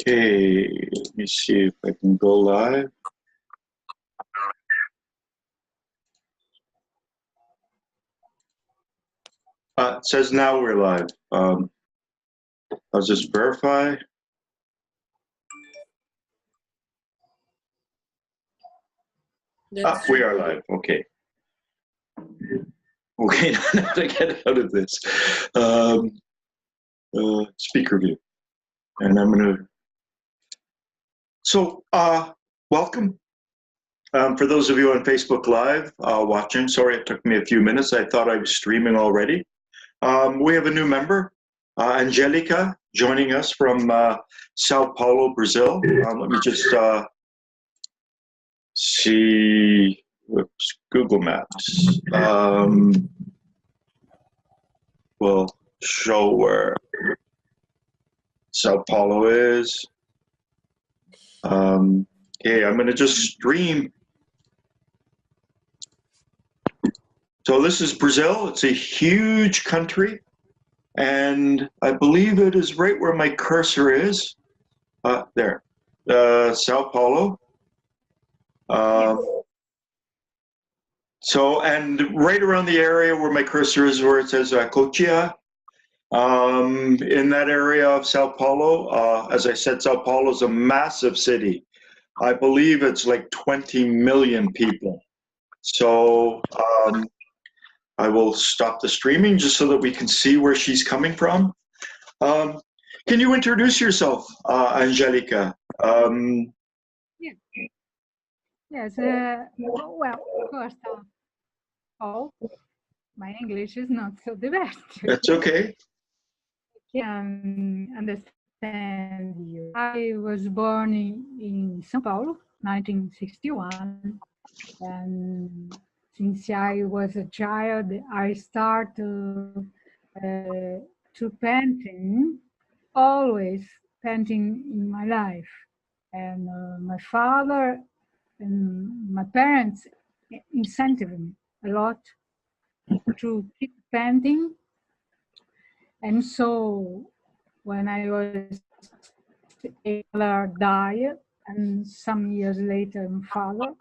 Okay, let me see if I can go live. It says now we're live. I'll just verify. We are live. Okay. Okay, now to get out of this. Speaker view. And I'm going to. So, welcome. For those of you on Facebook Live watching, sorry it took me a few minutes. I thought I was streaming already. We have a new member, Angelica, joining us from Sao Paulo, Brazil. Let me just see, whoops, Google Maps. Will show where Sao Paulo is. Okay, I'm going to just stream. So this is Brazil. It's a huge country, and I believe it is right where my cursor is. There, Sao Paulo. So, and right around the area where my cursor is, where it says Cotia, in that area of Sao Paulo, as I said, Sao Paulo is a massive city. I believe it's like 20 million people. So I will stop the streaming just so that we can see where she's coming from. Can you introduce yourself, Angelica? Yes, well, first of all, my English is not so the best. That's okay. I can understand you. I was born in São Paulo, 1961, and since I was a child, I started to painting, always painting in my life. And my father and my parents incentivized me a lot to keep painting. And so when I was a father died, and some years later my father,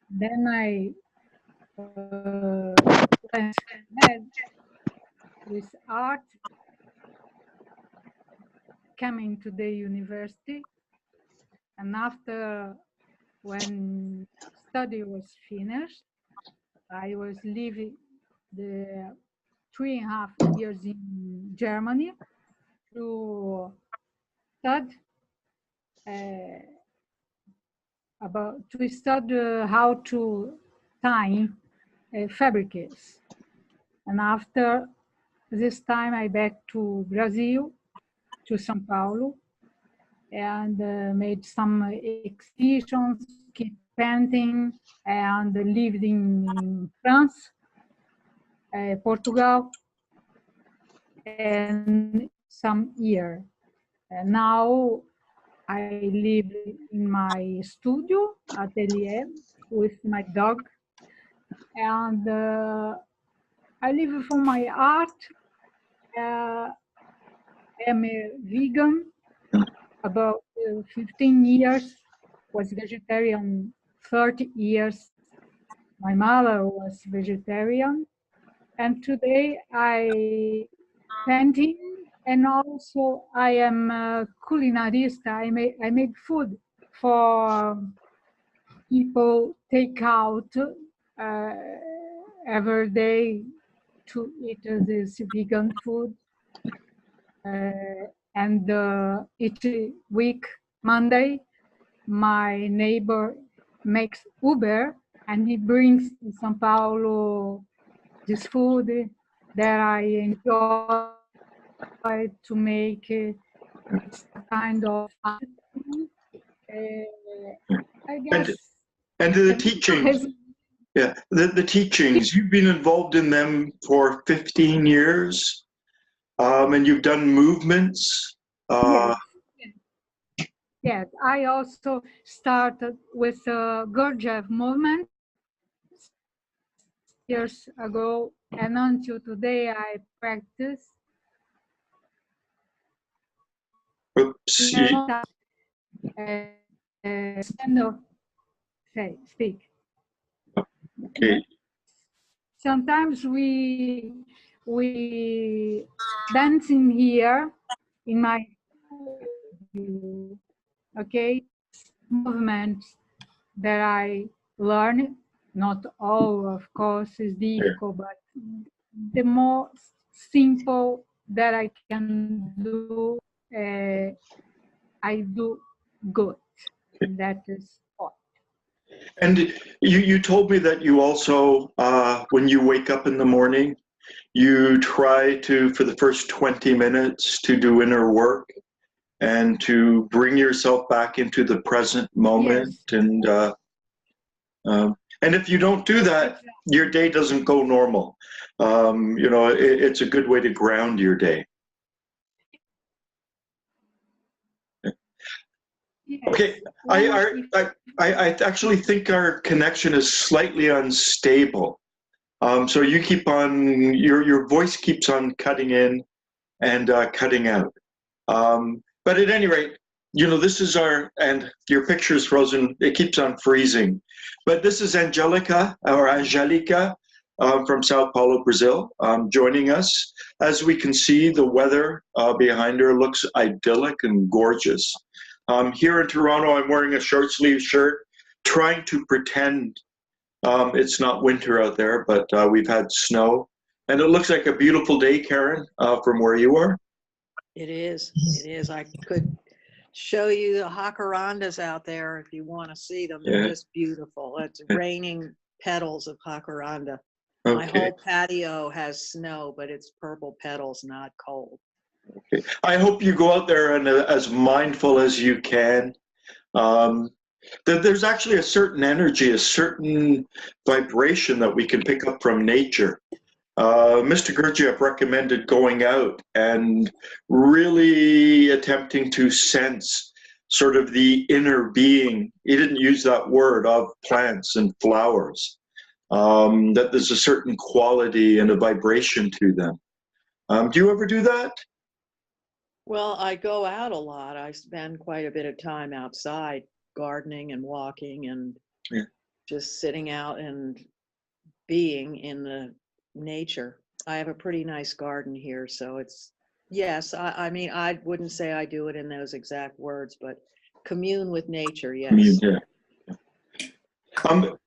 then I went ahead with art, coming to the university, and after when study was finished, I was living the 3.5 years in Germany to study how to tie fabrics. And after this time, I back to Brazil, to São Paulo, and made some exhibitions, keep painting, and lived in France, Portugal, and some year. And now I live in my studio, atelier, with my dog, and I live for my art. I'm a vegan, about 15 years, was vegetarian 30 years. My mother was vegetarian, and today I painting, and also I am a culinarist. I make food for people take out every day to eat this vegan food. And each week, Monday, my neighbor makes Uber, and he brings to São Paulo this food that I enjoy to make this kind of I guess. And the teachings, yeah, the teachings, you've been involved in them for 15 years, and you've done movements. Yes, I also started with the Gurdjieff movement years ago, and until today I practice. Oops. stand up, speak. Okay. Sometimes we dancing here in my view, okay, movements that I learn. Not all, of course, is difficult, but the more simple that I can do, I do good. And that is all. And you told me that you also, when you wake up in the morning, you try to, for the first 20 minutes, to do inner work and to bring yourself back into the present moment. Yes. And if you don't do that, your day doesn't go normal. You know, it's a good way to ground your day. Yes. Okay, I actually think our connection is slightly unstable. So you keep on, your voice keeps on cutting in and cutting out. But at any rate, you know, this is our, and your picture's frozen, it keeps on freezing. But this is Angelica, or Angelica, from Sao Paulo, Brazil, joining us. As we can see, the weather behind her looks idyllic and gorgeous. Here in Toronto, I'm wearing a short sleeve shirt, trying to pretend it's not winter out there, but we've had snow. And it looks like a beautiful day, Karen, from where you are. It is. It is. I could show you the jacarandas out there if you want to see them. They're just beautiful. It's raining petals of jacaranda. Okay. My whole patio has snow, but it's purple petals, not cold. Okay. I hope you go out there and as mindful as you can. There's actually a certain energy, a certain vibration that we can pick up from nature. Mr. Gurdjieff recommended going out and really attempting to sense sort of the inner being. He didn't use that word of plants and flowers, that there's a certain quality and a vibration to them. Do you ever do that? Well, I go out a lot. I spend quite a bit of time outside gardening and walking and just sitting out and being in the nature. I have a pretty nice garden here, so it's, yes, I mean, I wouldn't say I do it in those exact words, but commune with nature, yes. Yeah.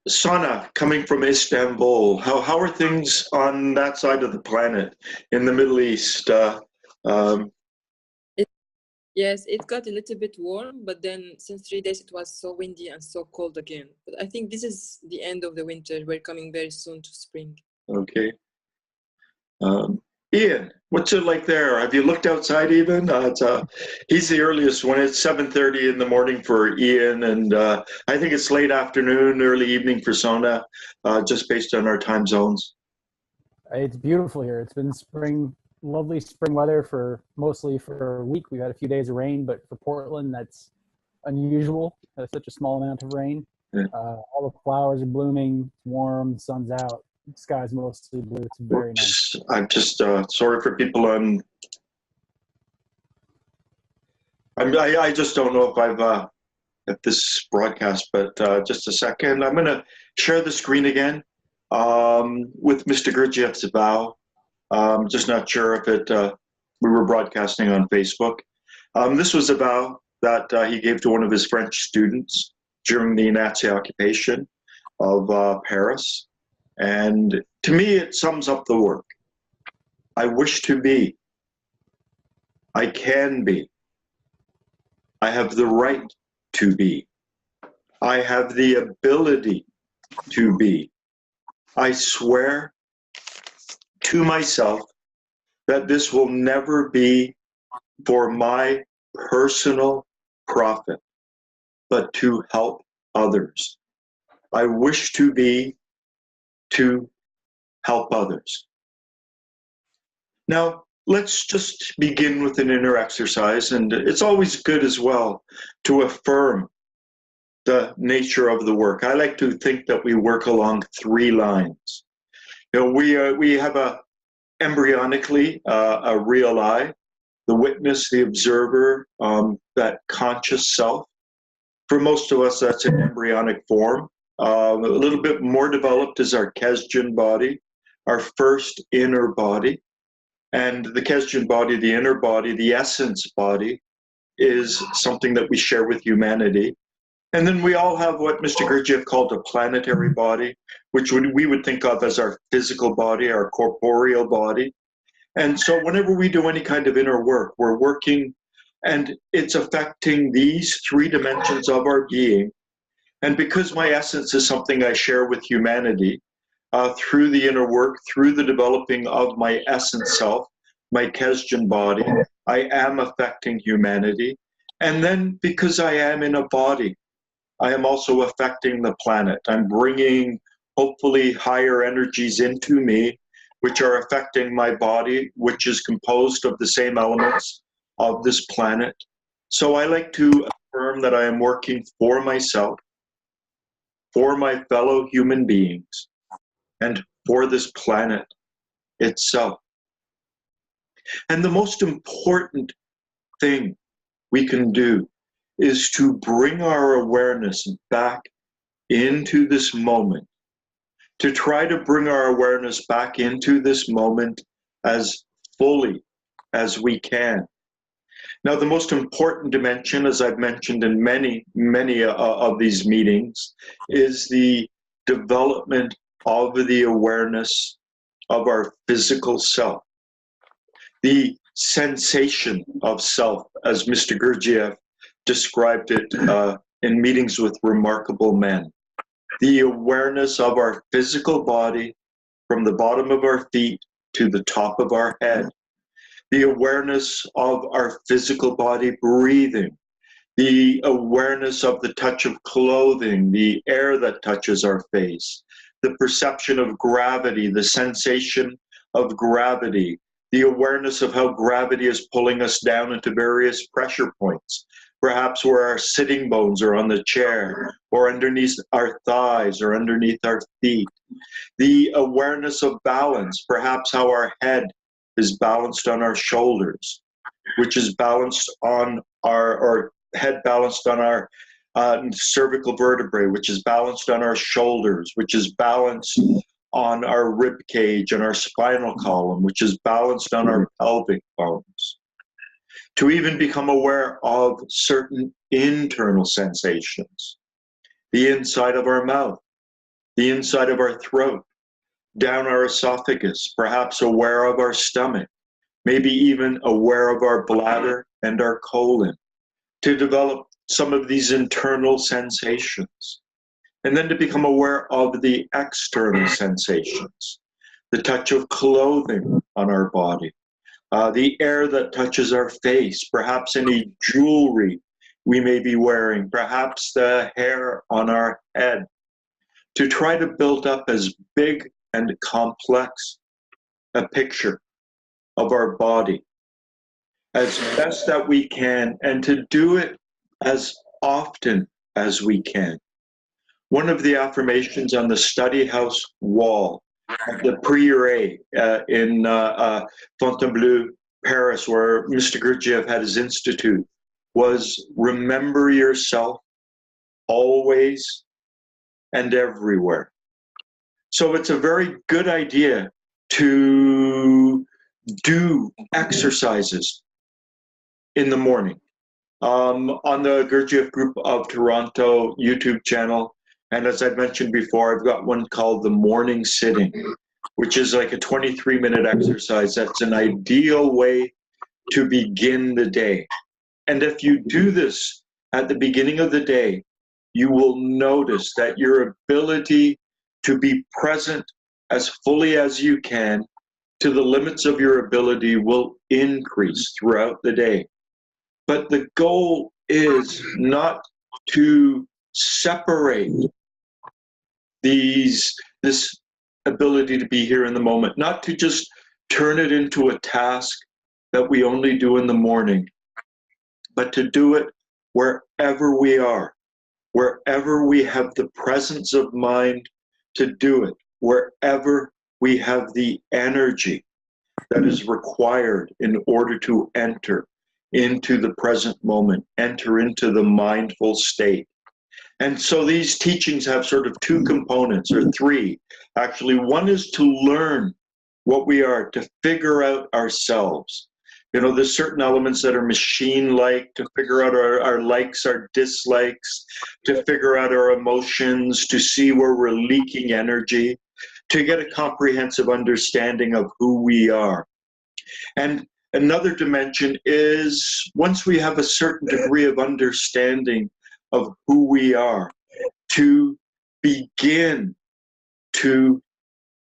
Sana, coming from Istanbul, how are things on that side of the planet in the Middle East? Yes, it got a little bit warm, but then since 3 days it was so windy and so cold again. But I think this is the end of the winter. We're coming very soon to spring. Okay. Ian, what's it like there? Have you looked outside even? He's the earliest one. It's 7:30 in the morning for Ian, and I think it's late afternoon, early evening for Sona, just based on our time zones. It's beautiful here. It's been spring, lovely spring weather mostly for a week. We've had a few days of rain, but for Portland, that's unusual. That's such a small amount of rain. Yeah. All the flowers are blooming, it's warm, the sun's out. The sky's mostly blue. It's very nice. I'm just sorry for people on. I just don't know if I've at this broadcast, but just a second. I'm going to share the screen again with Mr. Gurdjieff's vow. Just not sure if we were broadcasting on Facebook. This was a vow that he gave to one of his French students during the Nazi occupation of Paris. And to me, it sums up the work. I wish to be. I can be. I have the right to be. I have the ability to be. I swear to myself that this will never be for my personal profit, but to help others. I wish to be to help others. Now, let's just begin with an inner exercise, and it's always good as well to affirm the nature of the work. I like to think that we work along 3 lines. You know, we have embryonically a real I, the witness, the observer, that conscious self, For most of us, that's in embryonic form. A little bit more developed is our Kesdjan body, our first inner body. And the Kesdjan body, the inner body, the essence body, is something that we share with humanity. And then we all have what Mr. Gurdjieff called a planetary body, which we would think of as our physical body, our corporeal body. And so whenever we do any kind of inner work, we're working, and it's affecting these three dimensions of our being. And because my essence is something I share with humanity, through the inner work, through the developing of my essence self, my Kesdjan body, I am affecting humanity. And then because I am in a body, I am also affecting the planet. I'm bringing hopefully higher energies into me, which are affecting my body, which is composed of the same elements of this planet. So I like to affirm that I am working for myself, for my fellow human beings, and for this planet itself. And the most important thing we can do is to bring our awareness back into this moment, to try to bring our awareness back into this moment as fully as we can. Now, the most important dimension, as I've mentioned in many of these meetings, is the development of the awareness of our physical self, the sensation of self, as Mr. Gurdjieff described it in meetings with remarkable men. The awareness of our physical body from the bottom of our feet to the top of our head. The awareness of our physical body breathing. The awareness of the touch of clothing, the air that touches our face. The perception of gravity, the sensation of gravity. The awareness of how gravity is pulling us down into various pressure points. Perhaps where our sitting bones are on the chair, or underneath our thighs, or underneath our feet. The awareness of balance, perhaps how our head is balanced on our shoulders, which is balanced on or head balanced on our cervical vertebrae, which is balanced on our shoulders, which is balanced on our rib cage and our spinal column, which is balanced on our pelvic bones. To even become aware of certain internal sensations, the inside of our mouth, the inside of our throat, down our esophagus, perhaps aware of our stomach, maybe even aware of our bladder and our colon, to develop some of these internal sensations. And then to become aware of the external sensations, the touch of clothing on our body, the air that touches our face, perhaps any jewelry we may be wearing, perhaps the hair on our head, to try to build up as big and complex a picture of our body as best that we can, and to do it as often as we can. One of the affirmations on the study house wall at the Prieuré in Fontainebleau, Paris, where Mr. Gurdjieff had his institute, was remember yourself always and everywhere. So it's a very good idea to do exercises in the morning. On the Gurdjieff Group of Toronto YouTube channel, and as I mentioned before, I've got one called the morning sitting, which is like a 23-minute exercise. That's an ideal way to begin the day. And if you do this at the beginning of the day, you will notice that your ability to be present as fully as you can to the limits of your ability will increase throughout the day. But the goal is not to separate this ability to be here in the moment, not to just turn it into a task that we only do in the morning, but to do it wherever we are, wherever we have the presence of mind to do it, wherever we have the energy that is required in order to enter into the present moment, enter into the mindful state. And so these teachings have sort of two components, or three. Actually, one is to learn what we are, to figure out ourselves. You know, there's certain elements that are machine-like, to figure out our likes, our dislikes, to figure out our emotions, to see where we're leaking energy, to get a comprehensive understanding of who we are. And another dimension is, once we have a certain degree of understanding of who we are, to begin to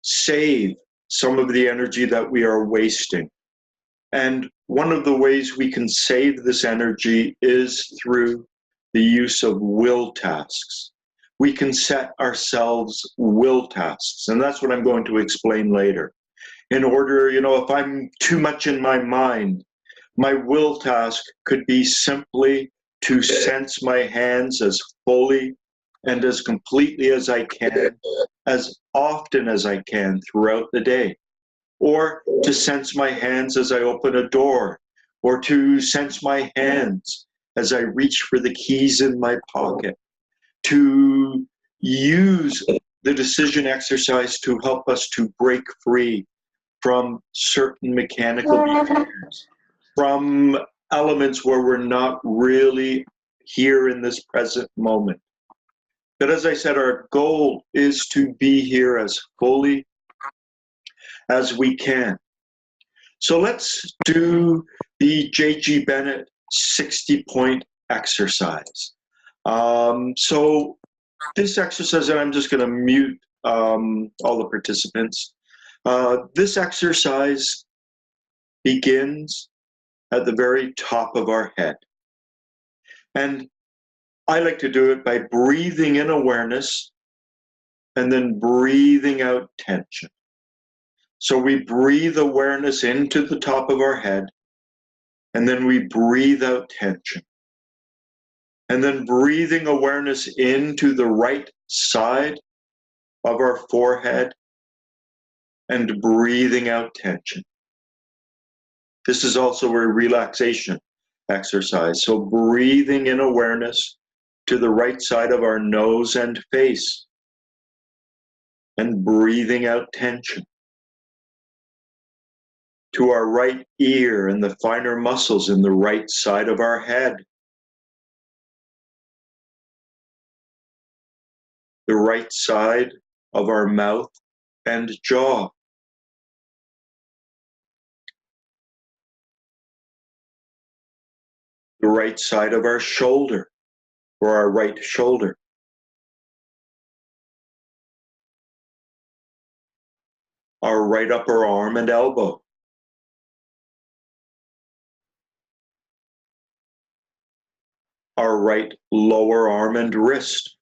save some of the energy that we are wasting. And one of the ways we can save this energy is through the use of will tasks. We can set ourselves will tasks, and that's what I'm going to explain later. In order, you know, if I'm too much in my mind, my will task could be simply to sense my hands as fully and as completely as I can, as often as I can throughout the day. Or to sense my hands as I open a door, or to sense my hands as I reach for the keys in my pocket, to use the decision exercise to help us to break free from certain mechanical behaviors, from elements where we're not really here in this present moment. But as I said, our goal is to be here as fully as we can. So let's do the J.G. Bennett 60-point exercise. So this exercise, and I'm just going to mute all the participants. This exercise begins at the very top of our head. And I like to do it by breathing in awareness and then breathing out tension. So we breathe awareness into the top of our head, and then we breathe out tension. And then breathing awareness into the right side of our forehead and breathing out tension. This is also a relaxation exercise. So breathing in awareness to the right side of our nose and face, and breathing out tension to our right ear and the finer muscles in the right side of our head, the right side of our mouth and jaw, the right side of our shoulder, or our right shoulder, our right upper arm and elbow, our right lower arm and wrist,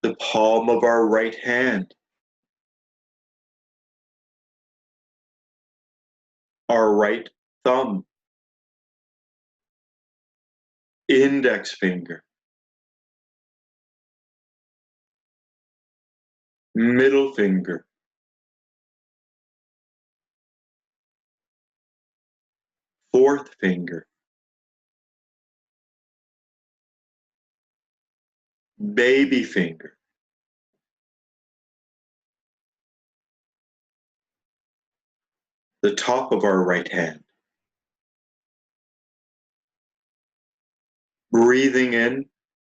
the palm of our right hand, our right thumb, index finger, middle finger, fourth finger, baby finger, the top of our right hand. Breathing in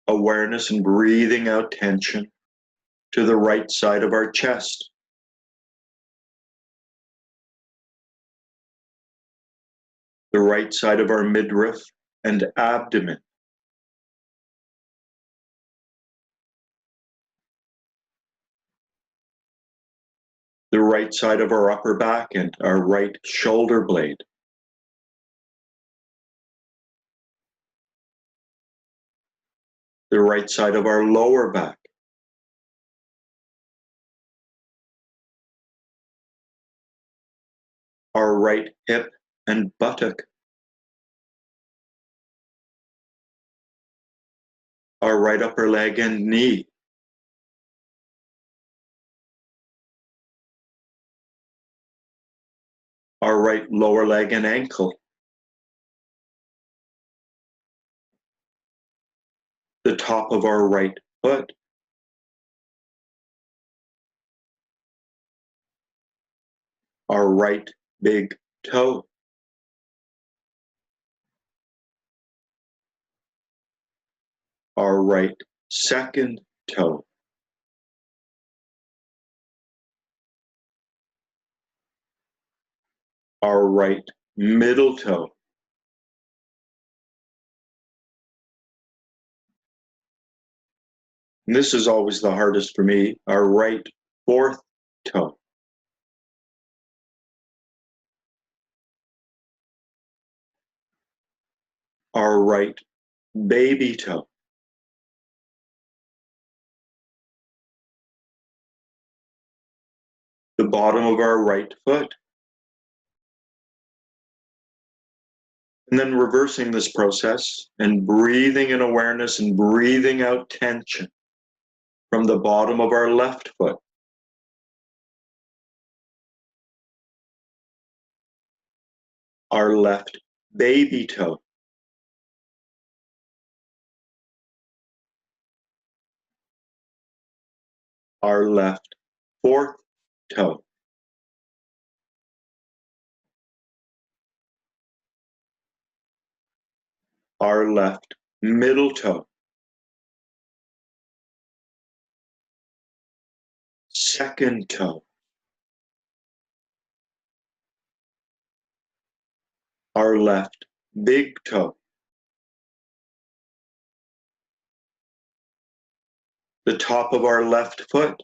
awareness and breathing out tension to the right side of our chest. The right side of our midriff and abdomen. The right side of our upper back and our right shoulder blade. The right side of our lower back. Our right hip and buttock. Our right upper leg and knee. Our right lower leg and ankle. the top of our right foot. Our right big toe. Our right second toe. Our right middle toe. And this is always the hardest for me, our right fourth toe. Our right baby toe. The bottom of our right foot. And then reversing this process and breathing in awareness and breathing out tension from the bottom of our left foot. Our left baby toe. Our left fourth toe. Our left middle toe. Second toe. Our left big toe. The top of our left foot.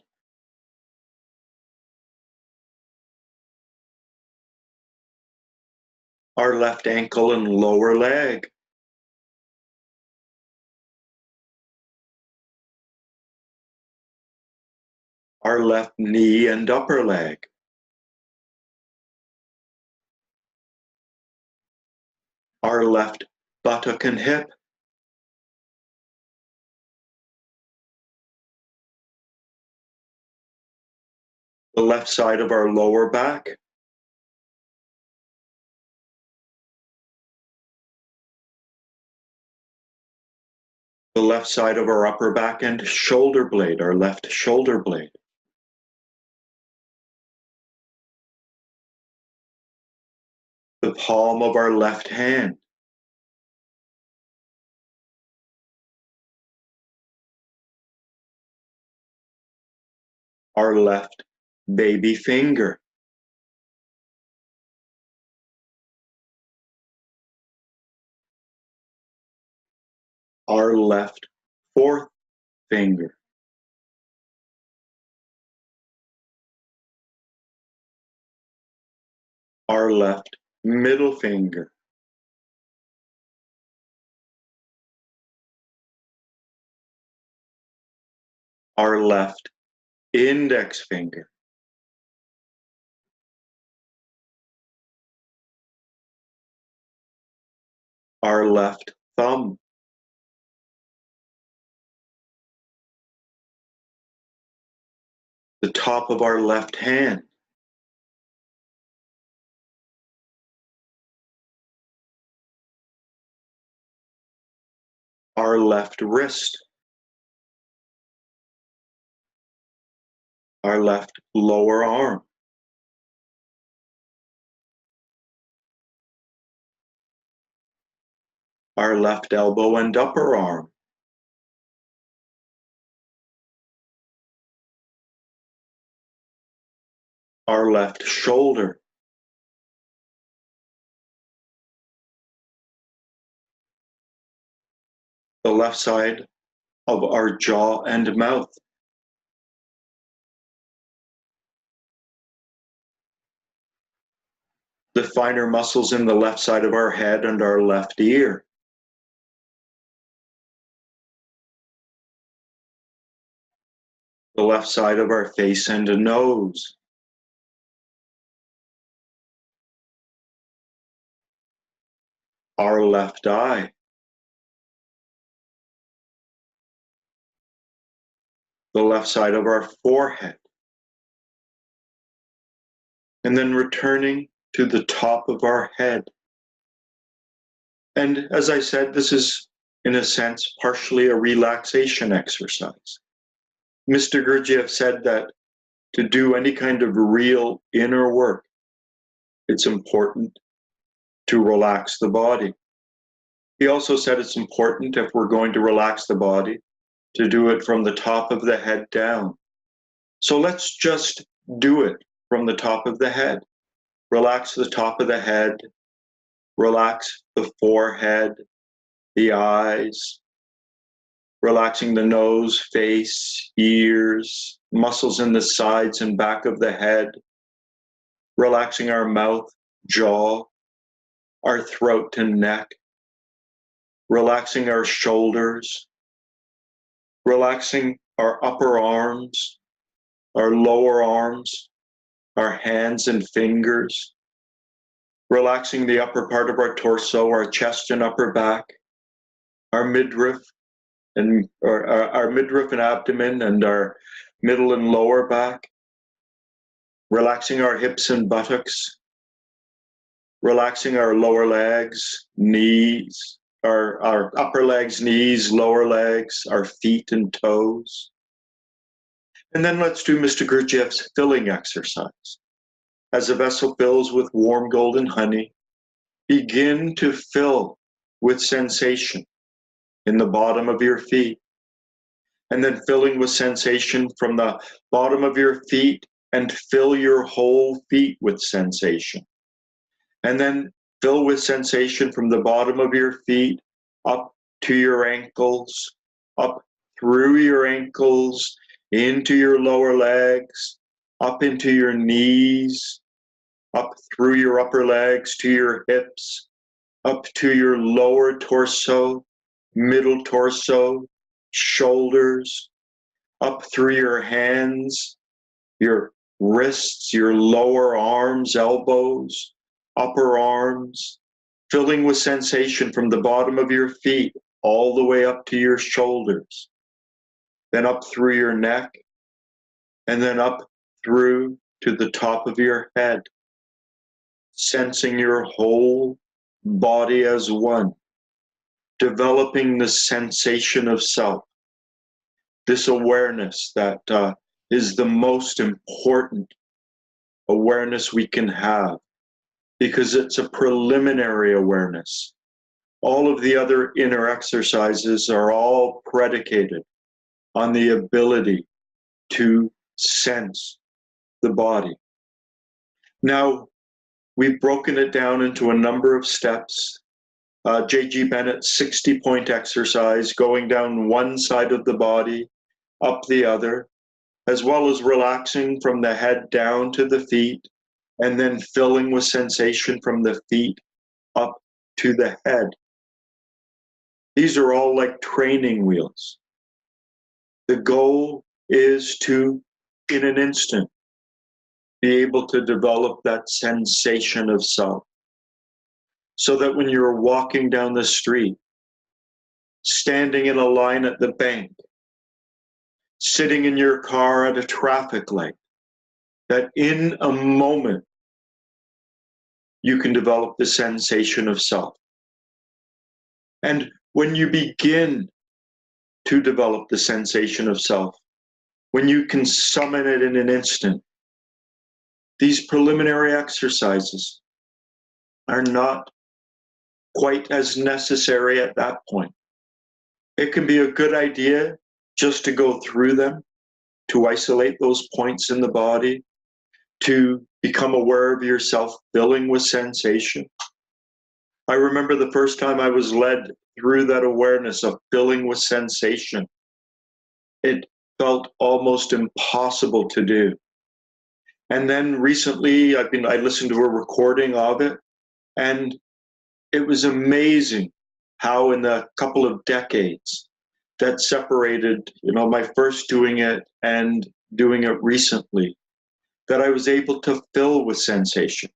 Our left ankle and lower leg. Our left knee and upper leg. Our left buttock and hip. The left side of our lower back. The left side of our upper back and shoulder blade, our left shoulder blade. The palm of our left hand. Our left baby finger. Our left fourth finger. Our left middle finger. Our left index finger. Our left thumb. The top of our left hand. Our left wrist. Our left lower arm. Our left elbow and upper arm. Our left shoulder. The left side of our jaw and mouth. The finer muscles in the left side of our head and our left ear. The left side of our face and nose. Our left eye. The left side of our forehead. And then returning to the top of our head. And as I said, this is in a sense, partially a relaxation exercise. Mr. Gurdjieff said that to do any kind of real inner work, it's important to relax the body. He also said it's important, if we're going to relax the body, to do it from the top of the head down. So let's just do it from the top of the head. Relax the top of the head, relax the forehead, the eyes, relaxing the nose, face, ears, muscles in the sides and back of the head, relaxing our mouth, jaw, our throat and neck, relaxing our shoulders, relaxing our upper arms, our lower arms, our hands and fingers, relaxing the upper part of our torso, our chest and upper back, our midriff and our midriff and abdomen and our middle and lower back, relaxing our hips and buttocks, relaxing our lower legs, knees, our upper legs, knees, lower legs, our feet and toes. And then let's do Mr. Gurdjieff's filling exercise. As a vessel fills with warm golden honey, begin to fill with sensation in the bottom of your feet, and then filling with sensation from the bottom of your feet, and fill your whole feet with sensation. And then fill with sensation from the bottom of your feet up to your ankles, up through your ankles, into your lower legs, up into your knees, up through your upper legs to your hips, up to your lower torso, middle torso, shoulders, up through your hands, your wrists, your lower arms, elbows, upper arms, filling with sensation from the bottom of your feet all the way up to your shoulders, then up through your neck, and then up through to the top of your head, sensing your whole body as one, developing the sensation of self, this awareness that is the most important awareness we can have, because it's a preliminary awareness. All of the other inner exercises are all predicated on the ability to sense the body. Now, we've broken it down into a number of steps. J.G. Bennett's 60-point exercise, going down one side of the body, up the other, as well as relaxing from the head down to the feet, and then filling with sensation from the feet up to the head. These are all like training wheels. The goal is to, in an instant, be able to develop that sensation of self, so that when you're walking down the street, standing in a line at the bank, sitting in your car at a traffic light, that in a moment, you can develop the sensation of self. And when you begin to develop the sensation of self, when you can summon it in an instant, these preliminary exercises are not quite as necessary at that point. It can be a good idea just to go through them, to isolate those points in the body, to become aware of yourself filling with sensation. I remember the first time I was led through that awareness of filling with sensation. It felt almost impossible to do. And then recently, I listened to a recording of it, and it was amazing how in a couple of decades that separated, my first doing it and doing it recently, that I was able to fill with sensation.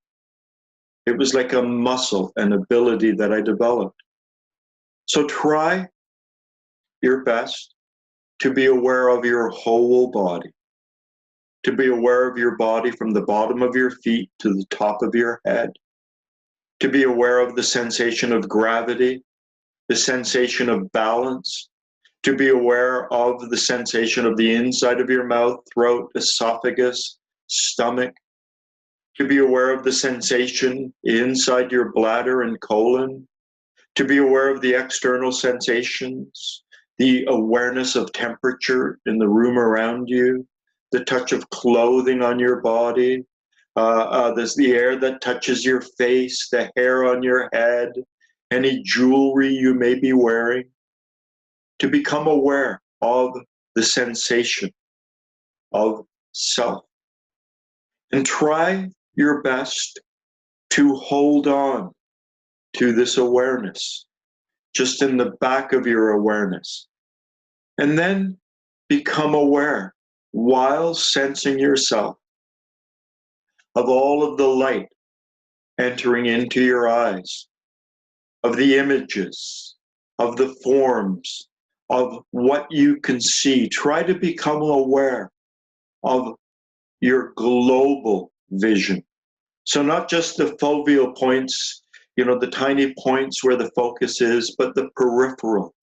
It was like a muscle, an ability that I developed. So try your best to be aware of your whole body, to be aware of your body from the bottom of your feet to the top of your head, to be aware of the sensation of gravity the sensation of balance, to be aware of the sensation of the inside of your mouth, throat, esophagus, stomach, to be aware of the sensation inside your bladder and colon, to be aware of the external sensations, the awareness of temperature in the room around you, the touch of clothing on your body, there's the air that touches your face, the hair on your head, any jewelry you may be wearing, to become aware of the sensation of self. And try your best to hold on to this awareness, just in the back of your awareness. And then become aware, while sensing yourself, of all of the light entering into your eyes, of the images, of the forms, of what you can see. Try to become aware of your global vision. So not just the foveal points, the tiny points where the focus is, but the peripheral.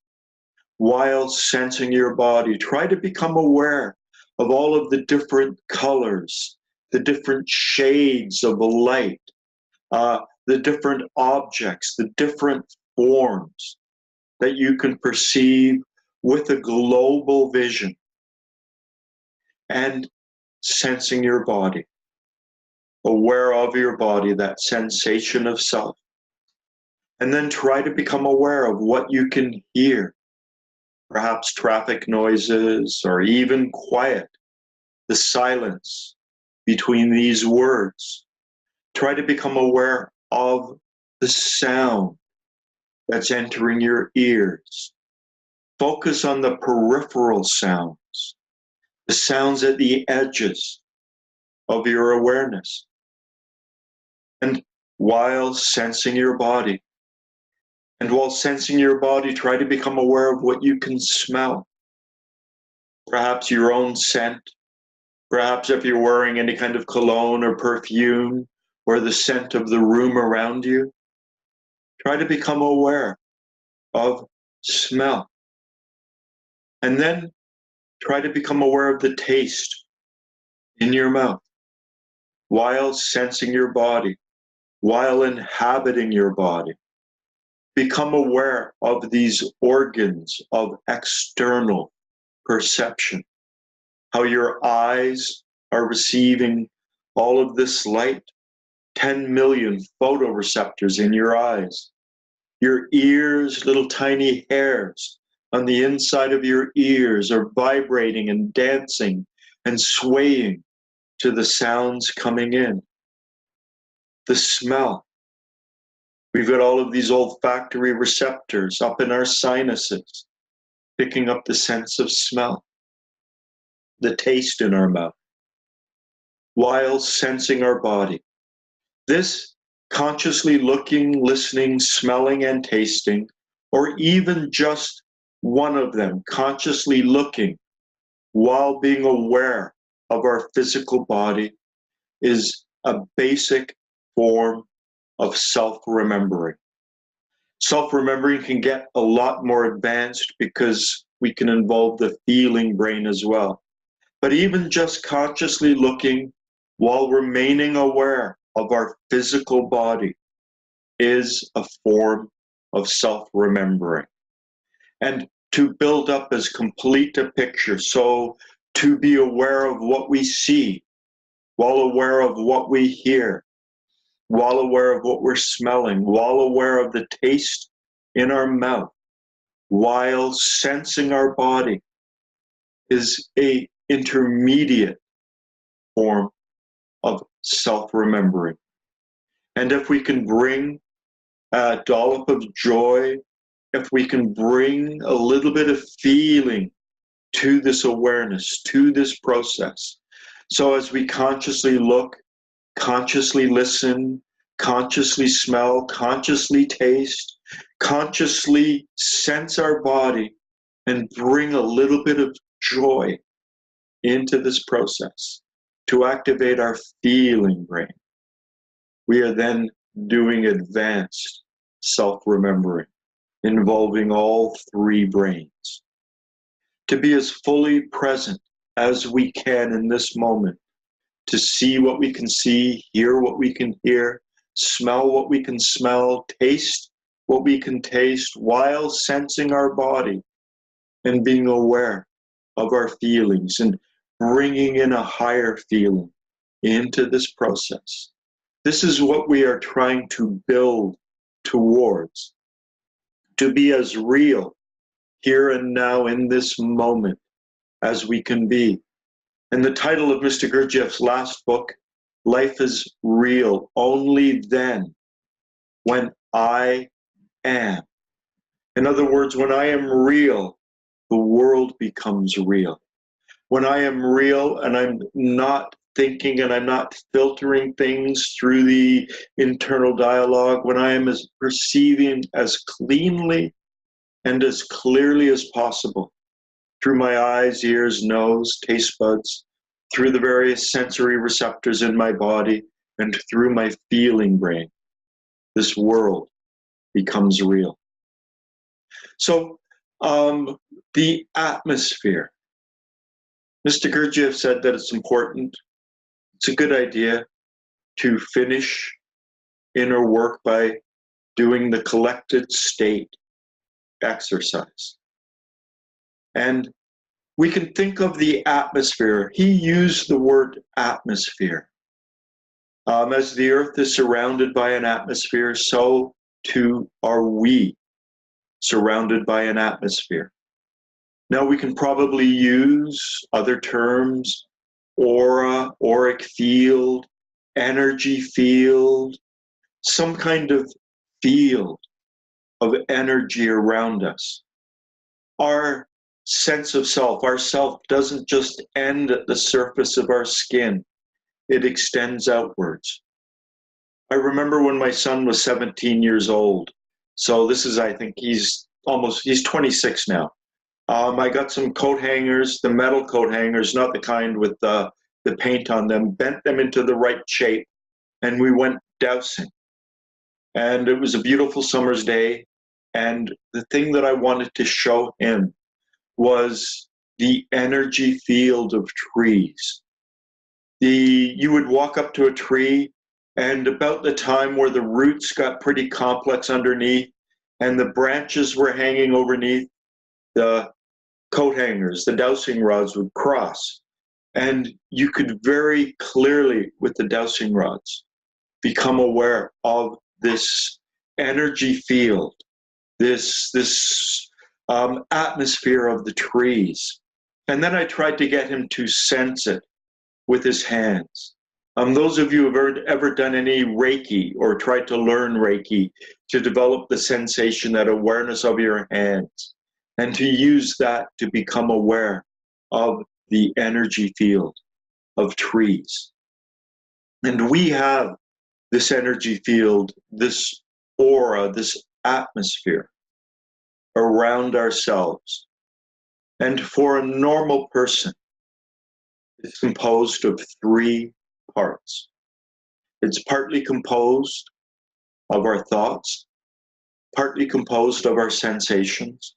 While sensing your body, try to become aware of all of the different colors, the different shades of light, the different objects, the different forms that you can perceive with a global vision, and sensing your body, aware of your body, that sensation of self. And then try to become aware of what you can hear, perhaps traffic noises or even quiet, the silence between these words. Try to become aware of the sound that's entering your ears. Focus on the peripheral sounds, the sounds at the edges of your awareness. And while sensing your body, try to become aware of what you can smell. Perhaps your own scent, perhaps if you're wearing any kind of cologne or perfume, or the scent of the room around you. Try to become aware of smell. And then try to become aware of the taste in your mouth, while sensing your body, while inhabiting your body. Become aware of these organs of external perception, how your eyes are receiving all of this light, 10 million photoreceptors in your eyes. Your ears, little tiny hairs on the inside of your ears are vibrating and dancing and swaying to the sounds coming in. The smell. We've got all of these olfactory receptors up in our sinuses, picking up the sense of smell, the taste in our mouth, while sensing our body. This consciously looking, listening, smelling, and tasting, or even just one of them, consciously looking while being aware of our physical body, is a basic form of self-remembering. Self-remembering can get a lot more advanced because we can involve the feeling brain as well. But even just consciously looking while remaining aware of our physical body is a form of self-remembering. And to build up as complete a picture, so to be aware of what we see, while aware of what we hear, while aware of what we're smelling, while aware of the taste in our mouth, while sensing our body, is a intermediate form of self-remembering. And if we can bring a dollop of joy, if we can bring a little bit of feeling to this awareness, to this process, so as we consciously look, consciously listen, consciously smell, consciously taste, consciously sense our body, and bring a little bit of joy into this process to activate our feeling brain, we are then doing advanced self-remembering. involving all three brains. To be as fully present as we can in this moment, to see what we can see, hear what we can hear, smell what we can smell, taste what we can taste, while sensing our body and being aware of our feelings and bringing in a higher feeling into this process. This is what we are trying to build towards, to be as real here and now in this moment as we can be. And the title of Mr. Gurdjieff's last book, Life is Real Only Then, When I Am. In other words, when I am real, the world becomes real. When I am real and I'm not thinking and I'm not filtering things through the internal dialogue, when I am as perceiving as cleanly and as clearly as possible through my eyes, ears, nose, taste buds, through the various sensory receptors in my body, and through my feeling brain, this world becomes real. So, the atmosphere. Mr. Gurdjieff said that it's important, it's a good idea to finish inner work by doing the collected state exercise. And we can think of the atmosphere. He used the word atmosphere. As the earth is surrounded by an atmosphere, so too are we surrounded by an atmosphere. Now we can probably use other terms, aura, auric field, energy field, some kind of field of energy around us. Our sense of self, our self doesn't just end at the surface of our skin, it extends outwards. I remember when my son was 17 years old. So this is, I think he's 26 now. I got some coat hangers, the metal coat hangers, not the kind with the paint on them, bent them into the right shape, and we went dousing. And it was a beautiful summer's day. And the thing that I wanted to show him was the energy field of trees. You would walk up to a tree, and about the time where the roots got pretty complex underneath and the branches were hanging overneath, the coat hangers, the dowsing rods would cross. And you could very clearly, with the dowsing rods, become aware of this energy field, this atmosphere of the trees. And then I tried to get him to sense it with his hands. Those of you who have ever done any Reiki or tried to learn Reiki, to develop the sensation, that awareness of your hands, and to use that to become aware of the energy field of trees. And we have this energy field, this aura, this atmosphere around ourselves. And for a normal person, it's composed of three parts. It's partly composed of our thoughts, partly composed of our sensations,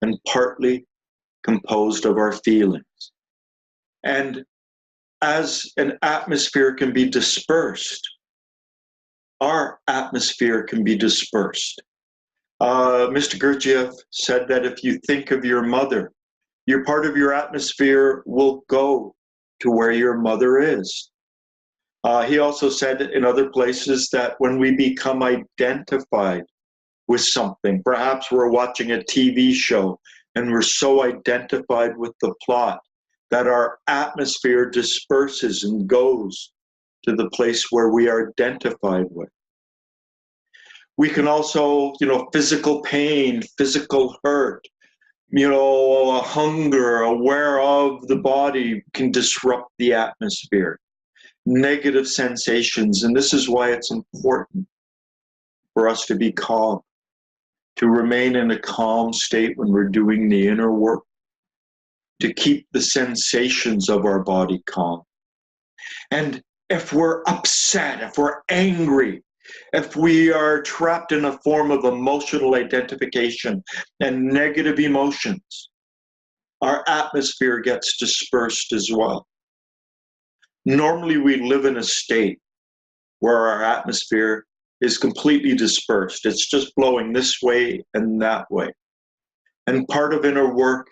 and partly composed of our feelings. And as an atmosphere can be dispersed, our atmosphere can be dispersed. Mr. Gurdjieff said that if you think of your mother, your part of your atmosphere will go to where your mother is. He also said in other places that when we become identified with something, perhaps we're watching a TV show and we're so identified with the plot that our atmosphere disperses and goes to the place where we are identified with. We can also, physical pain, physical hurt, hunger, aware of the body can disrupt the atmosphere. Negative sensations, and this is why it's important for us to be calm, to remain in a calm state when we're doing the inner work, to keep the sensations of our body calm. And if we're upset, if we're angry, If we are trapped in a form of emotional identification and negative emotions, our atmosphere gets dispersed as well. Normally, we live in a state where our atmosphere is completely dispersed. It's just blowing this way and that way. And part of inner work,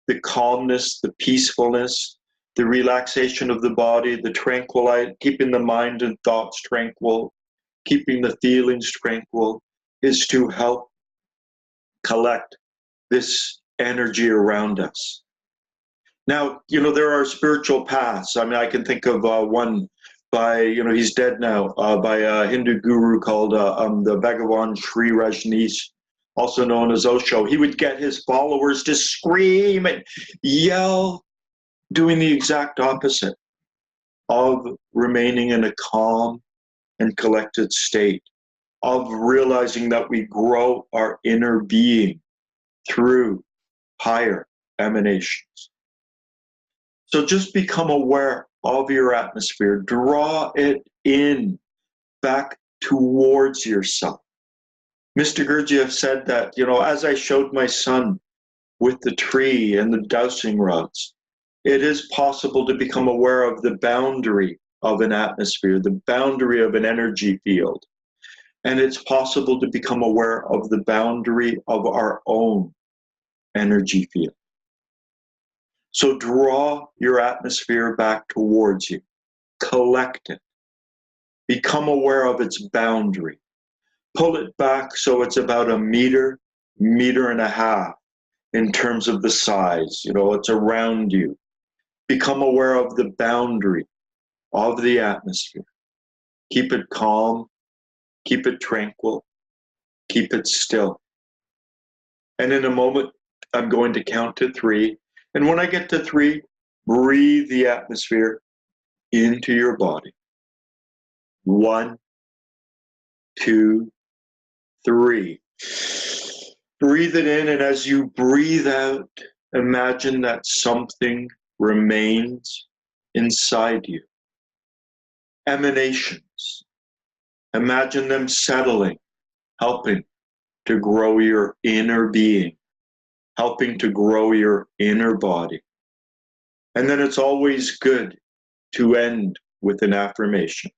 the calmness, the peacefulness, the relaxation of the body, the tranquility, keeping the mind and thoughts tranquil, keeping the feelings tranquil, is to help collect this energy around us. Now, there are spiritual paths. I mean, I can think of one by, he's dead now, by a Hindu guru called the Bhagavan Sri Rajneesh, also known as Osho. He would get his followers to scream and yell, doing the exact opposite of remaining in a calm and collected state, of realizing that we grow our inner being through higher emanations. So just become aware of your atmosphere. Draw it in back towards yourself. Mr. Gurdjieff said that, as I showed my son with the tree and the dowsing rods, it is possible to become aware of the boundary of an atmosphere, the boundary of an energy field. And it's possible to become aware of the boundary of our own energy field. So draw your atmosphere back towards you. Collect it. Become aware of its boundary. Pull it back so it's about a meter, meter and a half in terms of the size. It's around you. Become aware of the boundary of the atmosphere. Keep it calm. Keep it tranquil. Keep it still. And in a moment, I'm going to count to 3. And when I get to 3, breathe the atmosphere into your body. 1, 2, 3. Breathe it in, and as you breathe out, imagine that something remains inside you. Emanations. Imagine them settling, helping to grow your inner being, helping to grow your inner body. And then it's always good to end with an affirmation.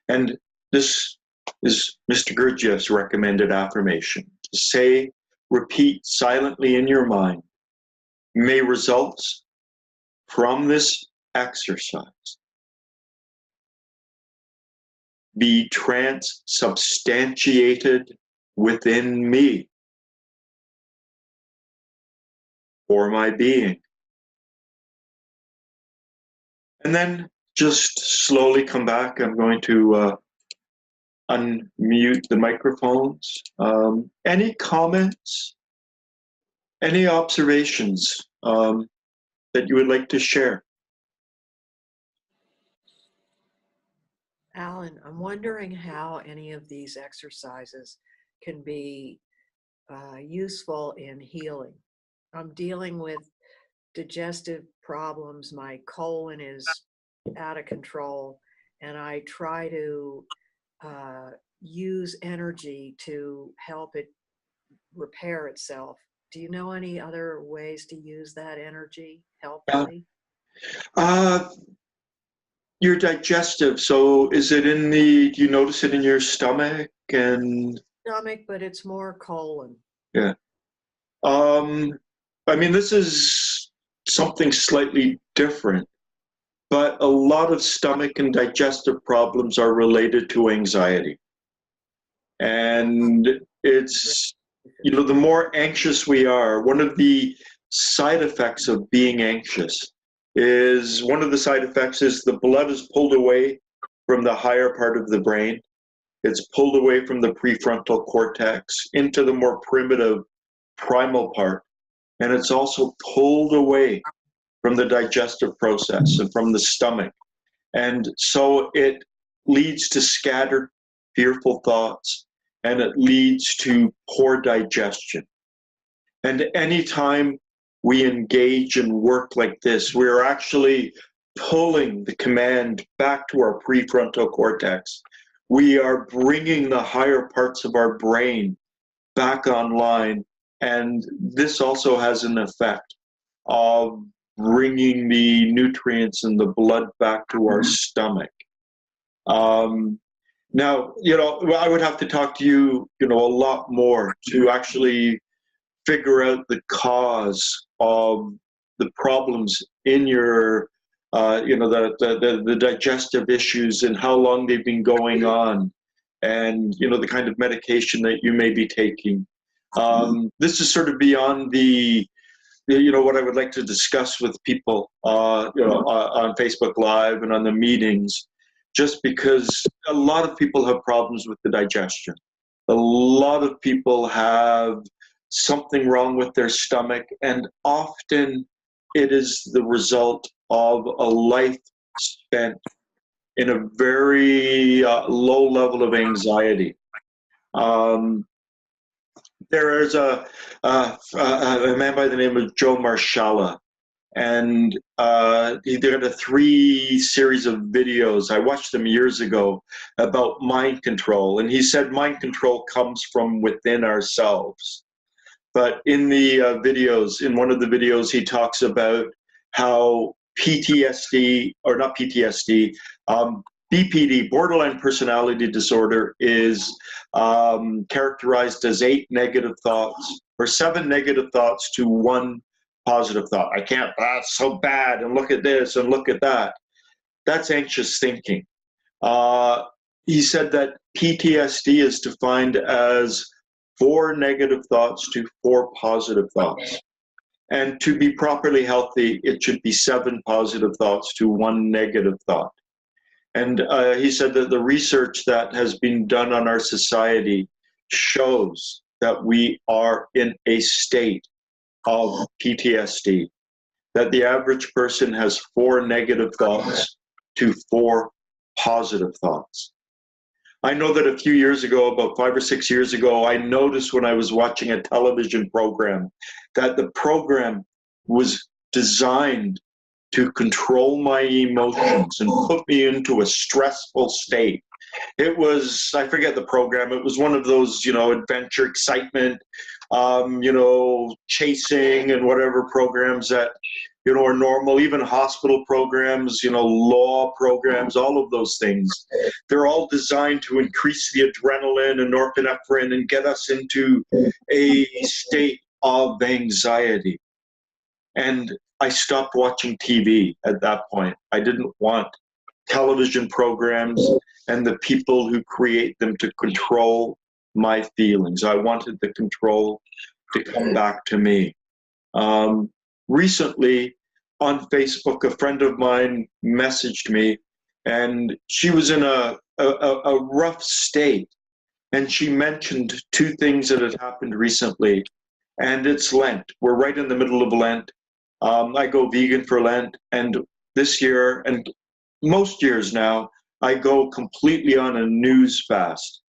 And this is Mr. Gurdjieff's recommended affirmation. To say, repeat silently in your mind, may results from this exercise be transubstantiated within me for my being. And then just slowly come back. I'm going to unmute the microphones. Any comments? Any observations that you would like to share? Allan, I'm wondering how any of these exercises can be useful in healing. I'm dealing with digestive problems. My colon is out of control, and I try to use energy to help it repair itself. Do you know any other ways to use that energy helpfully? Your digestive, so is it do you notice it in your stomach and? Stomach, but it's more colon. Yeah. I mean, this is something slightly different, but a lot of stomach and digestive problems are related to anxiety. And it's, the more anxious we are, one of the side effects of being anxious is the blood is pulled away from the higher part of the brain. It's pulled away from the prefrontal cortex into the more primitive primal part. And it's also pulled away from the digestive process and from the stomach. And so it leads to scattered, fearful thoughts, and it leads to poor digestion. And anytime we engage in work like this, we're actually pulling the command back to our prefrontal cortex. we are bringing the higher parts of our brain back online. And this also has an effect of bringing the nutrients in the blood back to our stomach. Now, I would have to talk to you, a lot more to actually figure out the cause of the problems in your, the digestive issues and how long they've been going on, and, the kind of medication that you may be taking. This is sort of beyond the, what I would like to discuss with people, on Facebook Live and on the meetings, just because a lot of people have problems with the digestion. A lot of people have something wrong with their stomach, and often it is the result of a life spent in a very low level of anxiety. There is a man by the name of Joe Marshalla, and he did a 3 series of videos. I watched them years ago about mind control, and he said mind control comes from within ourselves. But in the videos, in one of the videos, he talks about how PTSD, or not PTSD, BPD, borderline personality disorder, is characterized as 8 negative thoughts, or 7 negative thoughts to 1 positive thought. I can't, that's so bad, and look at this, and look at that. That's anxious thinking. He said that PTSD is defined as 4 negative thoughts to 4 positive thoughts. And to be properly healthy, it should be 7 positive thoughts to 1 negative thought. And he said that the research that has been done on our society shows that we are in a state of PTSD, that the average person has 4 negative thoughts to 4 positive thoughts. I know that a few years ago, about 5 or 6 years ago, I noticed when I was watching a television program that the program was designed to control my emotions and put me into a stressful state. It was, I forget the program, it was one of those, adventure, excitement, chasing and whatever programs that, are normal, even hospital programs, law programs, all of those things. They're all designed to increase the adrenaline and norepinephrine and get us into a state of anxiety. And I stopped watching TV at that point. I didn't want television programs and the people who create them to control my feelings. I wanted the control to come back to me. Recently, on Facebook, a friend of mine messaged me, and she was in a rough state. And she mentioned 2 things that had happened recently. And it's Lent. We're right in the middle of Lent. I go vegan for Lent, and this year, and most years now, I go completely on a news fast.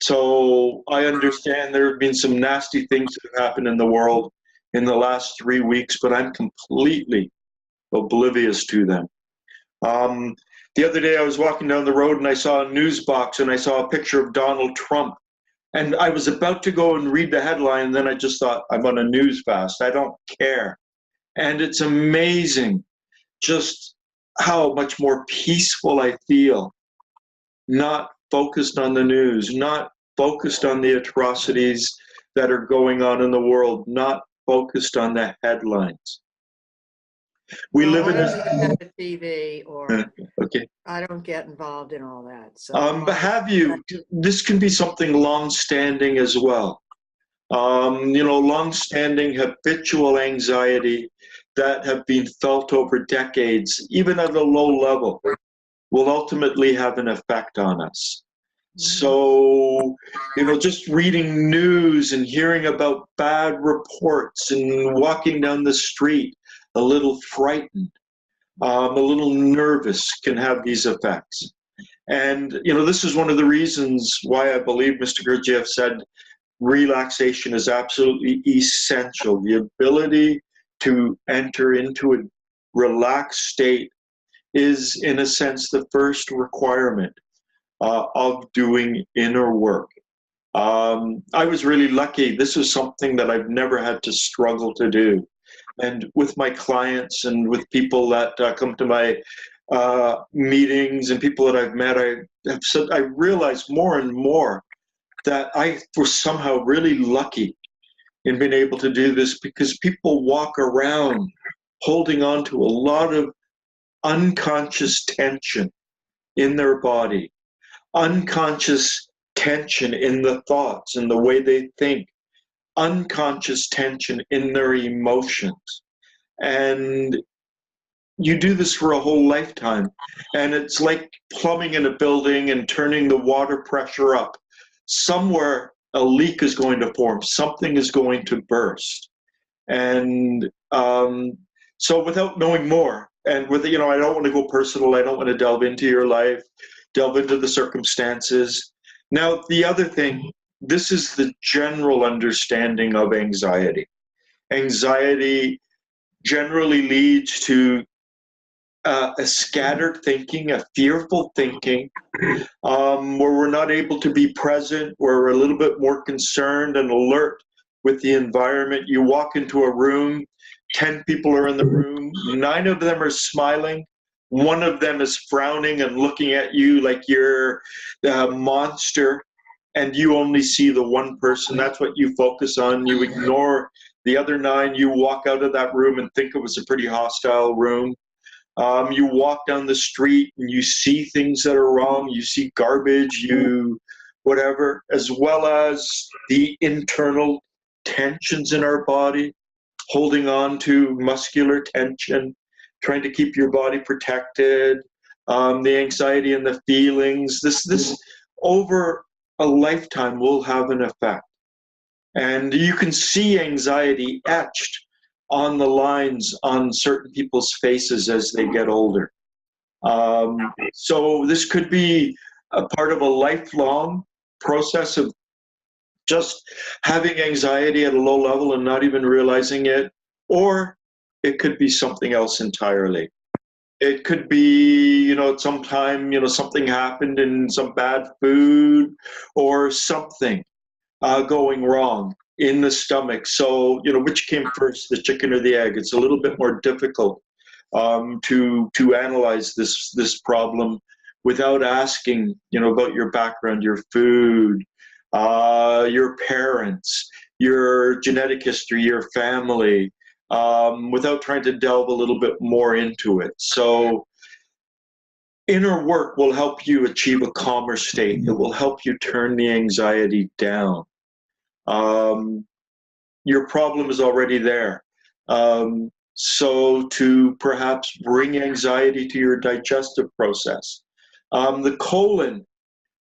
So I understand there have been some nasty things that have happened in the world in the last 3 weeks, but I'm completely oblivious to them. The other day I was walking down the road and I saw a news box and I saw a picture of Donald Trump. And I was about to go and read the headline, and then I just thought, I'm on a news fast. I don't care. And it's amazing just how much more peaceful I feel, not focused on the news, not focused on the atrocities that are going on in the world, not focused on the headlines. We live in I don't have a TV, or okay. I don't get involved in all that. So But have you? This can be something long-standing as well. Long-standing habitual anxiety that have been felt over decades, even at a low level, will ultimately have an effect on us. So, just reading news and hearing about bad reports and walking down the street a little frightened, a little nervous can have these effects. And, this is one of the reasons why I believe Mr. Gurdjieff said relaxation is absolutely essential. The ability to enter into a relaxed state is, in a sense, the first requirement of doing inner work. I was really lucky. This is something that I've never had to struggle to do. And with my clients and with people that come to my meetings and people that I've met, I realize more and more that I was somehow really lucky in being able to do this, because people walk around holding on to a lot of unconscious tension in their body, unconscious tension in the thoughts and the way they think, unconscious tension in their emotions. And you do this for a whole lifetime. And it's like plumbing in a building and turning the water pressure up. Somewhere a leak is going to form, something is going to burst. And so without knowing more, and with, you know, I don't want to go personal, I don't want to delve into your life, delve into the circumstances. Now, the other thing, this is the general understanding of anxiety. Anxiety generally leads to a scattered thinking, a fearful thinking, where we're not able to be present, where we're a little bit more concerned and alert with the environment. You walk into a room, 10 people are in the room, 9 of them are smiling, 1 of them is frowning and looking at you like you're a monster, and you only see the one person. That's what you focus on. You ignore the other 9. You walk out of that room and think it was a pretty hostile room. You walk down the street and you see things that are wrong. You see garbage, you whatever, as well as the internal tensions in our body, holding on to muscular tension, trying to keep your body protected, the anxiety and the feelings. This over a lifetime will have an effect. And you can see anxiety etched on the lines on certain people's faces as they get older. So this could be a part of a lifelong process of just having anxiety at a low level and not even realizing it, or it could be something else entirely. It could be, you know, at some time, you know, something happened in some bad food or something going wrong in the stomach. So, you know, which came first, the chicken or the egg? It's a little bit more difficult to analyze this problem without asking, you know, about your background, your food, your parents, your genetic history, your family, without trying to delve a little bit more into it. So inner work will help you achieve a calmer state. It will help you turn the anxiety down. Your problem is already there. So to perhaps bring anxiety to your digestive process. The colon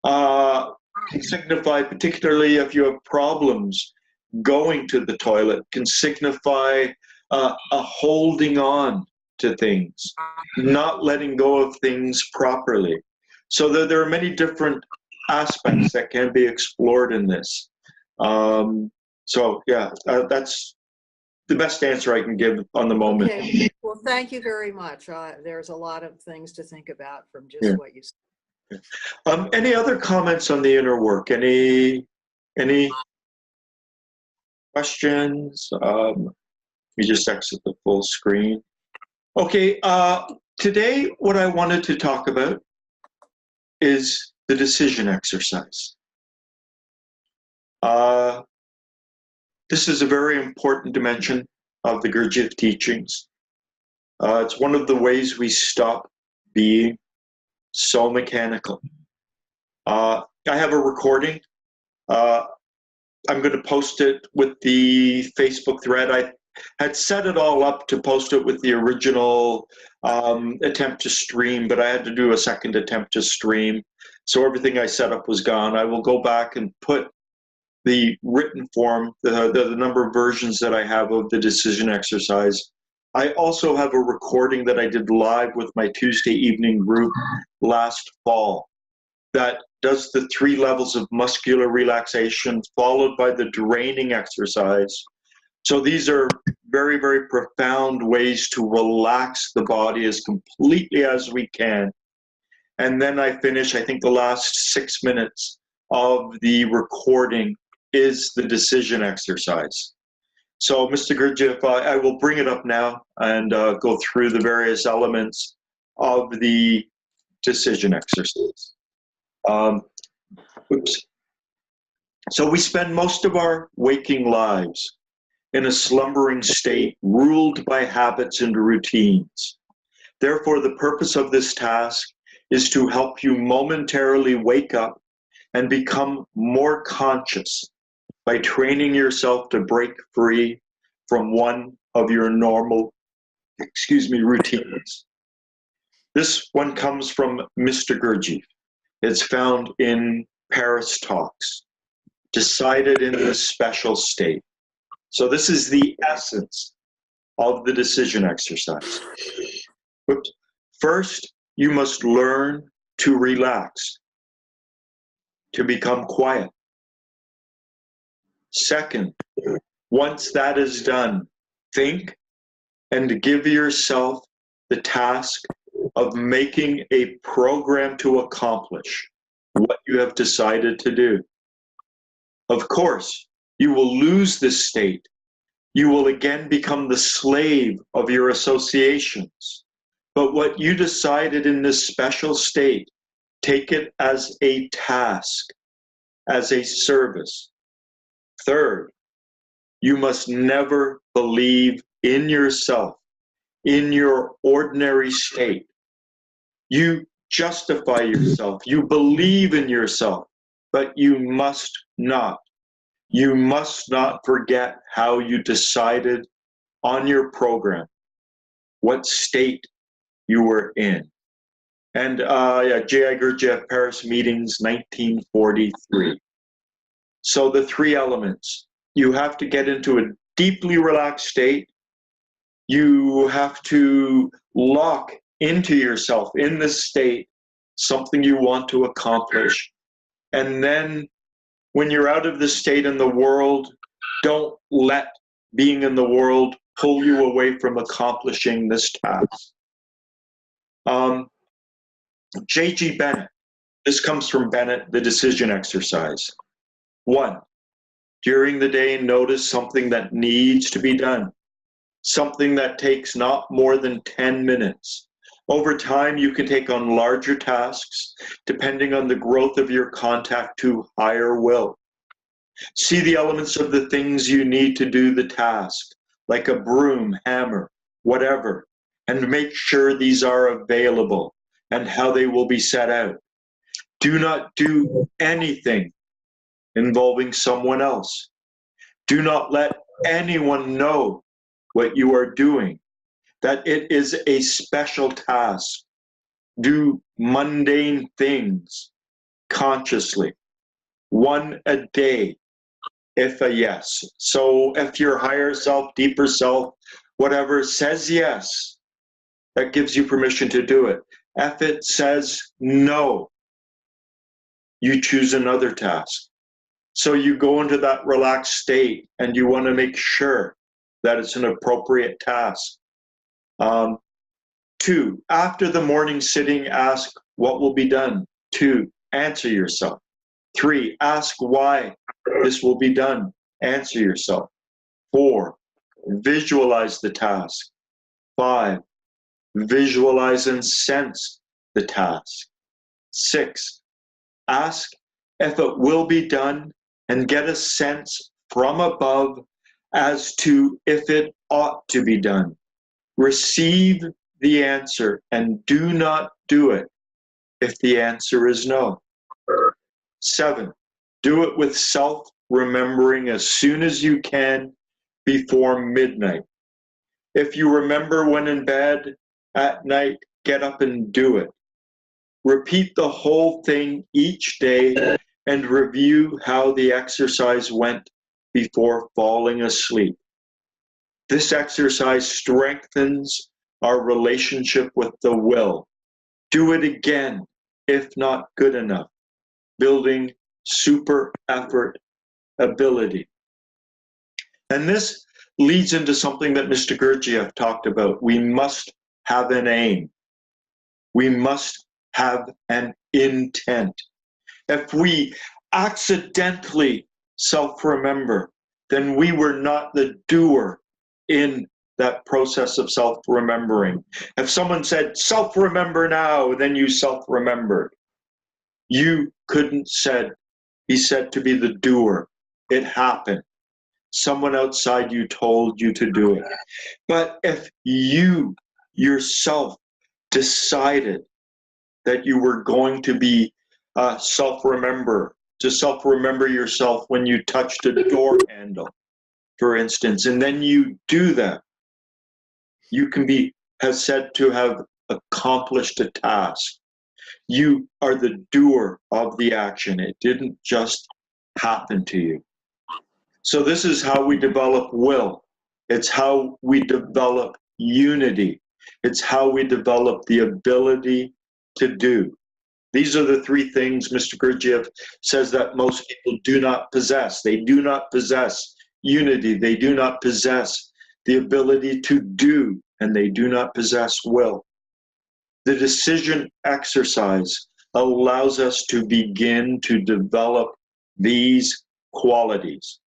can signify, particularly if you have problems going to the toilet, can signify a holding on to things, not letting go of things properly. So there are many different aspects that can be explored in this. So yeah, that's the best answer I can give on the moment. Okay. Well, thank you very much. There's a lot of things to think about from just what you said. Any other comments on the inner work? Any questions? We just exit the full screen. Okay, today what I wanted to talk about is the decision exercise. This is a very important dimension of the Gurdjieff teachings. It's one of the ways we stop being so mechanical. I have a recording. I'm going to post it with the Facebook thread. I had set it all up to post it with the original attempt to stream, but I had to do a second attempt to stream. So everything I set up was gone. I will go back and put the written form, the number of versions that I have of the decision exercise. I also have a recording that I did live with my Tuesday evening group last fall that does the 3 levels of muscular relaxation followed by the draining exercise. So these are very, very profound ways to relax the body as completely as we can. And then I finish, I think the last 6 minutes of the recording is the decision exercise. So, Mr. Gurdjieff, I will bring it up now and go through the various elements of the decision exercise. So we spend most of our waking lives in a slumbering state ruled by habits and routines. Therefore, the purpose of this task is to help you momentarily wake up and become more conscious by training yourself to break free from one of your normal, routines. This one comes from Mr. Gurdjieff. It's found in Paris Talks, decided in this special state. So this is the essence of the decision exercise. First, you must learn to relax, to become quiet. Second, once that is done, think and give yourself the task of making a program to accomplish what you have decided to do. Of course, you will lose this state. You will again become the slave of your associations. But what you decided in this special state, take it as a task, as a service. Third, you must never believe in yourself, in your ordinary state. You justify yourself, you believe in yourself, but you must not. You must not forget how you decided on your program, what state you were in. And J.I. Gurdjieff, Paris Meetings, 1943. So the three elements. You have to get into a deeply relaxed state. You have to lock into yourself in this state, something you want to accomplish. And then when you're out of this state in the world, don't let being in the world pull you away from accomplishing this task. J.G. Bennett, this comes from Bennett, the decision exercise. 1, during the day, notice something that needs to be done, something that takes not more than 10 minutes. Over time, you can take on larger tasks depending on the growth of your contact to higher will. See the elements of the things you need to do the task, like a broom, hammer, whatever, and make sure these are available and how they will be set out. Do not do anything involving someone else. Do not let anyone know what you are doing, that it is a special task. Do mundane things consciously, 1 a day, if a yes. So if your higher self, deeper self, whatever says yes, that gives you permission to do it. If it says no, you choose another task. So you go into that relaxed state and you want to make sure that it's an appropriate task. 2, after the morning sitting, ask what will be done. 2, answer yourself. 3, ask why this will be done. Answer yourself. 4, visualize the task. 5, visualize and sense the task. 6, ask if it will be done and get a sense from above as to if it ought to be done. Receive the answer and do not do it if the answer is no. 7, do it with self-remembering as soon as you can before midnight. If you remember when in bed at night, get up and do it. Repeat the whole thing each day and review how the exercise went before falling asleep. This exercise strengthens our relationship with the will. Do it again, if not good enough, building super effort ability. And this leads into something that Mr. Gurdjieff talked about. We must have an aim. We must have an intent. If we accidentally self-remember, then we were not the doer in that process of self-remembering. If someone said, self-remember now, then you self-remembered. You couldn't be said to be the doer. It happened. Someone outside you told you to do it. But if you yourself decided that you were going to be to self-remember yourself when you touched a door handle, for instance, and then you do that, you can be said to have accomplished a task. You are the doer of the action. It didn't just happen to you. So this is how we develop will. It's how we develop unity. It's how we develop the ability to do. These are the three things Mr. Gurdjieff says that most people do not possess. They do not possess unity. They do not possess the ability to do, and they do not possess will. The decision exercise allows us to begin to develop these qualities.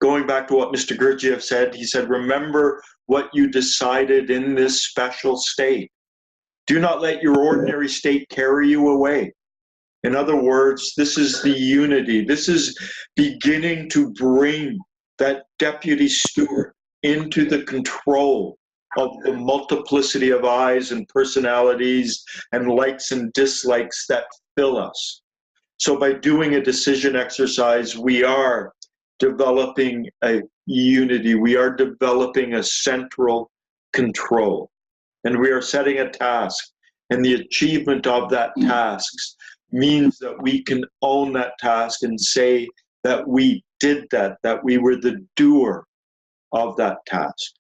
Going back to what Mr. Gurdjieff said, he said, remember what you decided in this special state. Do not let your ordinary state carry you away. In other words, this is the unity. This is beginning to bring that deputy steward into the control of the multiplicity of eyes and personalities and likes and dislikes that fill us. So by doing a decision exercise, we are developing a unity. We are developing a central control. And we are setting a task. And the achievement of that task means that we can own that task and say that we did that we were the doer of that task.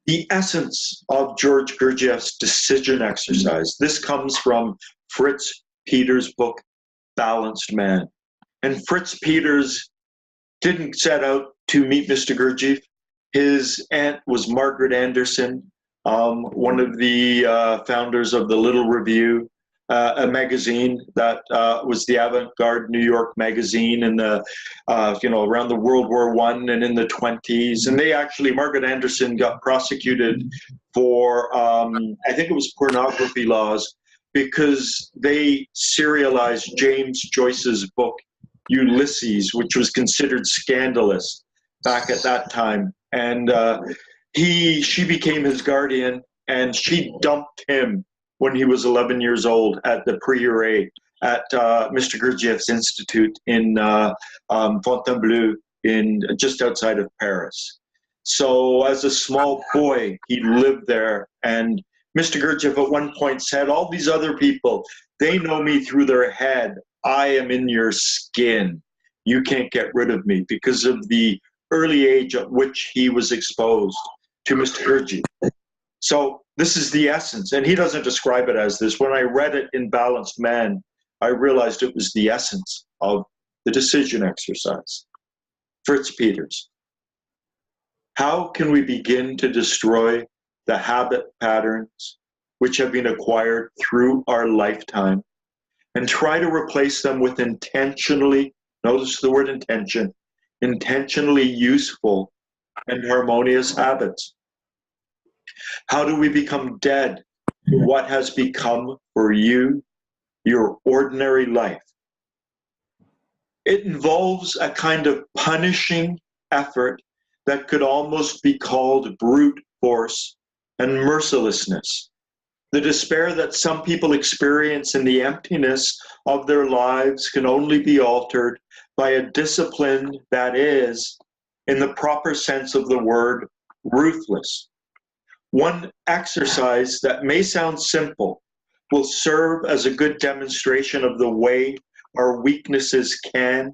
The essence of George Gurdjieff's decision exercise, this comes from Fritz Peters' book, Balanced Man. And Fritz Peters didn't set out to meet Mr. Gurdjieff. His aunt was Margaret Anderson, one of the founders of the Little Review, a magazine that was the avant-garde New York magazine in the, around the World War I and in the 20s. And they actually, Margaret Anderson got prosecuted for, I think it was pornography laws, because they serialized James Joyce's book, Ulysses, which was considered scandalous back at that time. And she became his guardian, and she dumped him when he was 11 years old at the prieuré at Mr. Gurdjieff's Institute in Fontainebleau, just outside of Paris. So as a small boy, he lived there, and Mr. Gurdjieff at one point said, all these other people, they know me through their head. I am in your skin. You can't get rid of me, because of the early age at which he was exposed to Mr. Gurdjieff. So this is the essence, and he doesn't describe it as this. When I read it in Balanced Man, I realized it was the essence of the decision exercise. Fritz Peters. How can we begin to destroy the habit patterns which have been acquired through our lifetime and try to replace them with intentionally, notice the word intention, intentionally useful and harmonious habits? How do we become dead to what has become for you your ordinary life? It involves a kind of punishing effort that could almost be called brute force and mercilessness. The despair that some people experience in the emptiness of their lives can only be altered by a discipline that is, in the proper sense of the word, ruthless. One exercise that may sound simple will serve as a good demonstration of the way our weaknesses can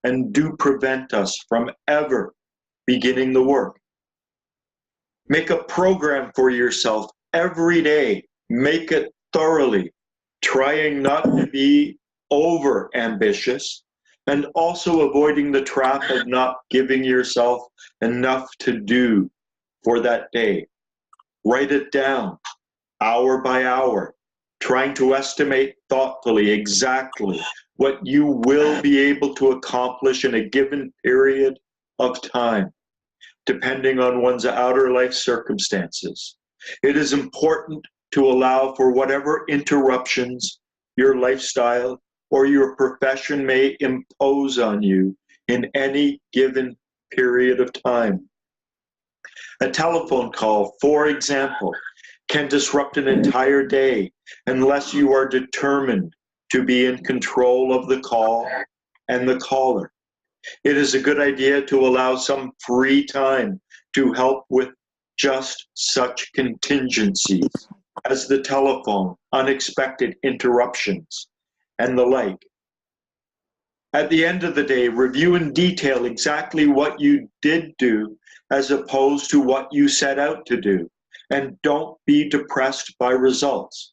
and do prevent us from ever beginning the work. Make a program for yourself every day. Make it thoroughly, trying not to be over ambitious and also avoiding the trap of not giving yourself enough to do for that day. Write it down, hour by hour. trying to estimate thoughtfully exactly what you will be able to accomplish in a given period of time, depending on one's outer life circumstances. It is important to allow for whatever interruptions your lifestyle or your profession may impose on you in any given period of time. A telephone call, for example, can disrupt an entire day unless you are determined to be in control of the call and the caller. It is a good idea to allow some free time to help with just such contingencies as the telephone, unexpected interruptions, and the like. At the end of the day, review in detail exactly what you did do as opposed to what you set out to do, and don't be depressed by results.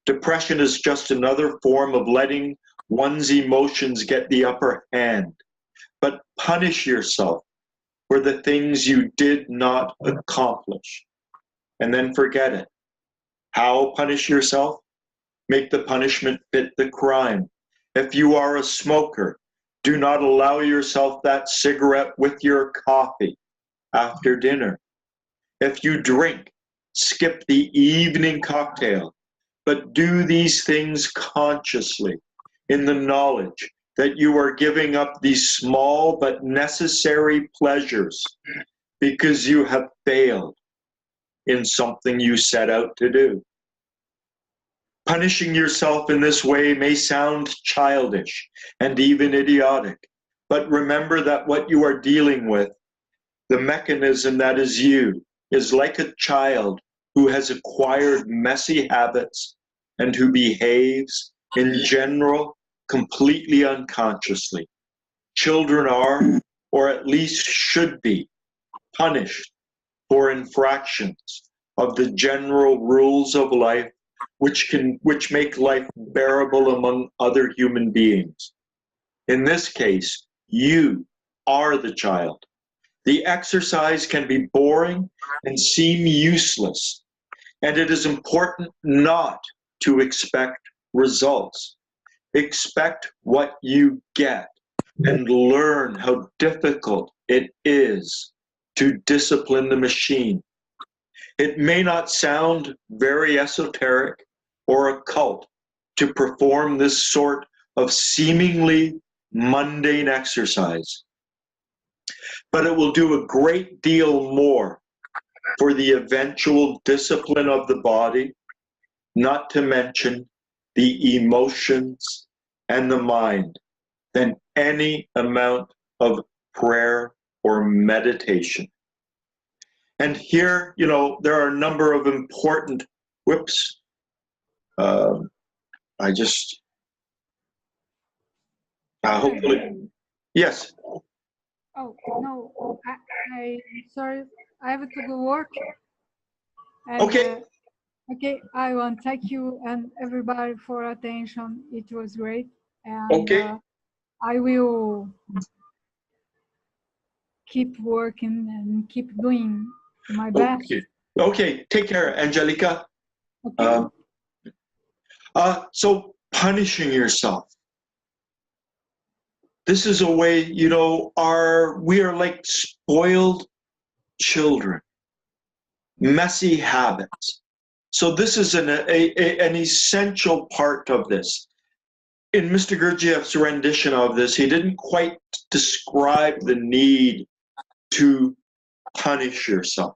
Depression is just another form of letting one's emotions get the upper hand. But punish yourself for the things you did not accomplish, and then forget it. How punish yourself? Make the punishment fit the crime. If you are a smoker, do not allow yourself that cigarette with your coffee after dinner. If you drink, skip the evening cocktail, but do these things consciously in the knowledge that you are giving up these small but necessary pleasures because you have failed in something you set out to do. Punishing yourself in this way may sound childish and even idiotic, but remember that what you are dealing with, the mechanism that is you, is like a child who has acquired messy habits and who behaves, in general, completely unconsciously. Children are, or at least should be, punished for infractions of the general rules of life which make life bearable among other human beings. In this case, you are the child. The exercise can be boring and seem useless, and it is important not to expect results. Expect what you get and learn how difficult it is to discipline the machine. It may not sound very esoteric or occult to perform this sort of seemingly mundane exercise, but it will do a great deal more for the eventual discipline of the body, not to mention the emotions and the mind, than any amount of prayer or meditation. And here, there are a number of important, hopefully, yes. Oh, no, I sorry, I have to go work. And, Okay. Okay, I want to thank you and everybody for attention. It was great. And Okay. I will keep working and keep doing my best. Okay. Take care, Angelica. Okay. So punishing yourself. This is a way, we are like spoiled children, messy habits. So this is an essential part of this. In Mr. Gurdjieff's rendition of this, he didn't quite describe the need to punish yourself.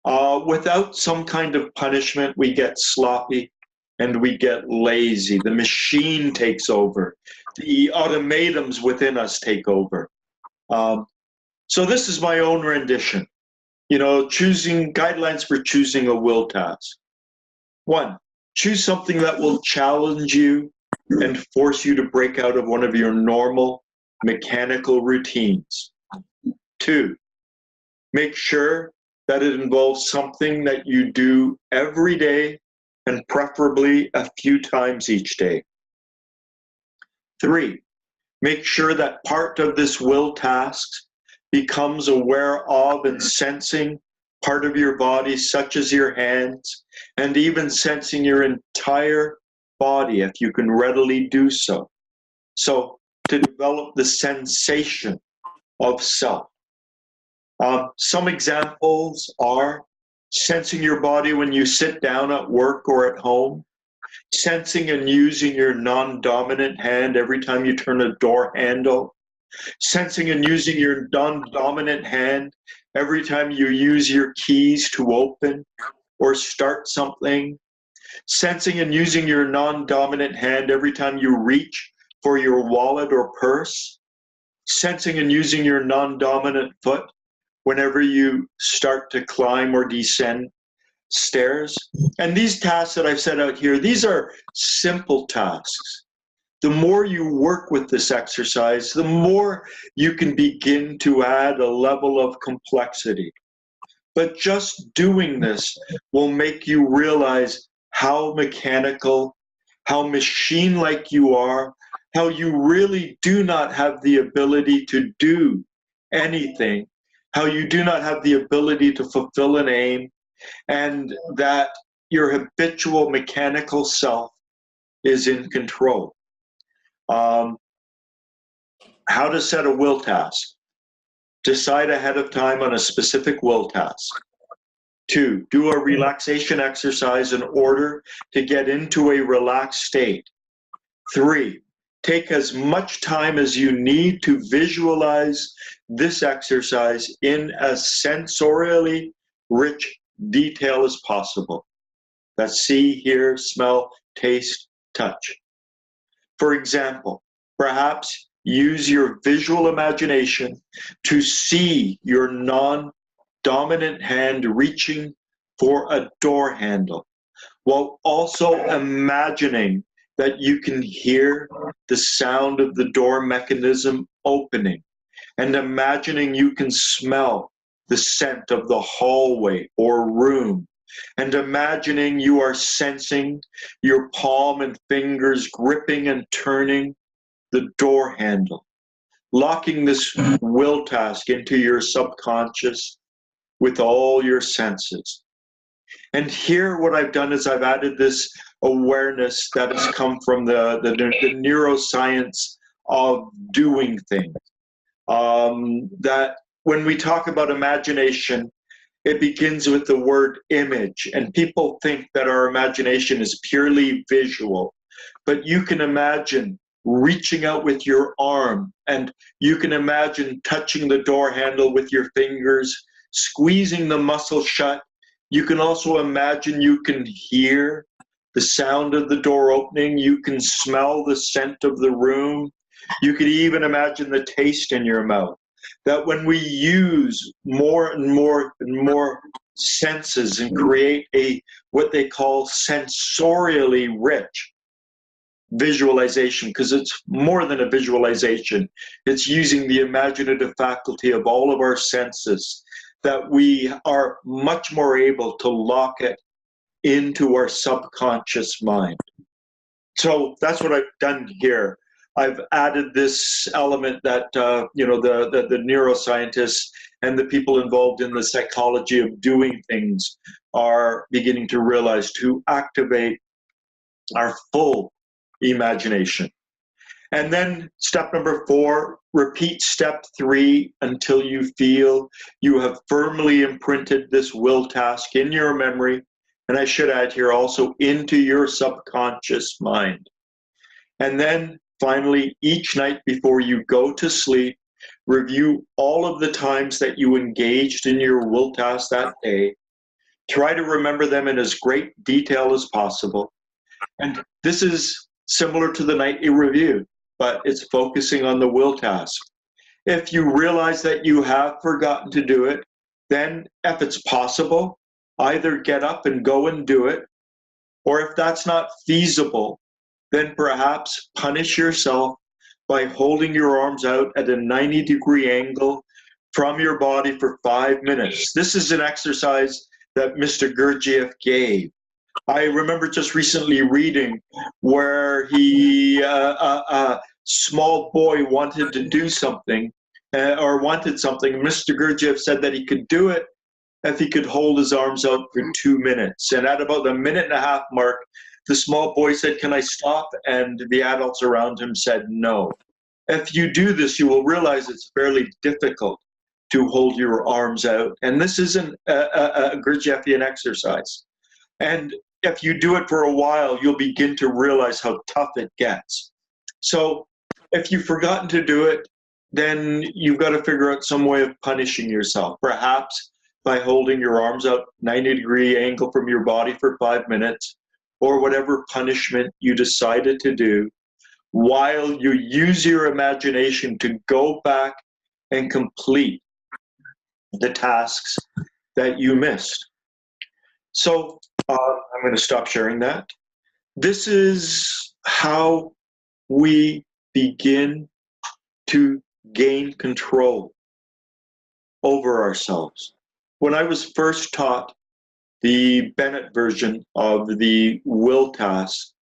Without some kind of punishment, we get sloppy and we get lazy. The machine takes over. The automatums within us take over. So this is my own rendition. Choosing guidelines for choosing a will task. 1, choose something that will challenge you and force you to break out of one of your normal mechanical routines. 2, make sure that it involves something that you do every day and preferably a few times each day. 3, make sure that part of this will task becomes aware of and sensing part of your body, such as your hands, and even sensing your entire entire body if you can readily do so. So to develop the sensation of self. Some examples are sensing your body when you sit down at work or at home, sensing and using your non-dominant hand every time you turn a door handle, sensing and using your non-dominant hand every time you use your keys to open or start something, sensing and using your non-dominant hand every time you reach for your wallet or purse, sensing and using your non-dominant foot whenever you start to climb or descend stairs. And these tasks that I've set out here, these are simple tasks. The more you work with this exercise, the more you can begin to add a level of complexity. But just doing this will make you realize how mechanical, how machine-like you are, how you really do not have the ability to do anything, how you do not have the ability to fulfill an aim, and that your habitual mechanical self is in control. How to set a will task. Decide ahead of time on a specific will task. 2, do a relaxation exercise in order to get into a relaxed state. 3, take as much time as you need to visualize this exercise in as sensorially rich detail as possible. That's see, hear, smell, taste, touch. For example, perhaps use your visual imagination to see your non-dominant hand reaching for a door handle, while also imagining that you can hear the sound of the door mechanism opening, and imagining you can smell the scent of the hallway or room, and imagining you are sensing your palm and fingers gripping and turning the door handle, locking this will task into your subconscious with all your senses. And here what I've done is I've added this awareness that has come from the neuroscience of doing things. That when we talk about imagination, it begins with the word image, and people think that our imagination is purely visual. But you can imagine reaching out with your arm, and you can imagine touching the door handle with your fingers, squeezing the muscle shut. You can also imagine you can hear the sound of the door opening. You can smell the scent of the room. You could even imagine the taste in your mouth. That when we use more and more and more senses and create a what they call sensorially rich visualization, because it's more than a visualization, it's using the imaginative faculty of all of our senses, that we are much more able to lock it into our subconscious mind. So that's what I've done here. I've added this element that the neuroscientists and the people involved in the psychology of doing things are beginning to realize, to activate our full imagination. And then step number 4, repeat step 3 until you feel you have firmly imprinted this will task in your memory, and I should add here also into your subconscious mind. And then finally, each night before you go to sleep, review all of the times that you engaged in your will task that day. Try to remember them in as great detail as possible. And this is similar to the nightly review, but it's focusing on the will task. If you realize that you have forgotten to do it, then if it's possible, either get up and go and do it, or if that's not feasible, then perhaps punish yourself by holding your arms out at a 90-degree angle from your body for 5 minutes. This is an exercise that Mr. Gurdjieff gave. I remember just recently reading where a small boy wanted to do something, or wanted something. Mr. Gurdjieff said that he could do it if he could hold his arms out for 2 minutes. And at about the 1.5-minute mark, the small boy said, "Can I stop?" And the adults around him said, "No. If you do this, you will realize it's fairly difficult to hold your arms out. And this isn't a Gurdjieffian exercise. And if you do it for a while, you'll begin to realize how tough it gets. So if you've forgotten to do it, then you've got to figure out some way of punishing yourself, perhaps by holding your arms out 90-degree angle from your body for 5 minutes, or whatever punishment you decided to do, while you use your imagination to go back and complete the tasks that you missed. So I'm going to stop sharing that. This is how we begin to gain control over ourselves. When I was first taught the Bennett version of the will task,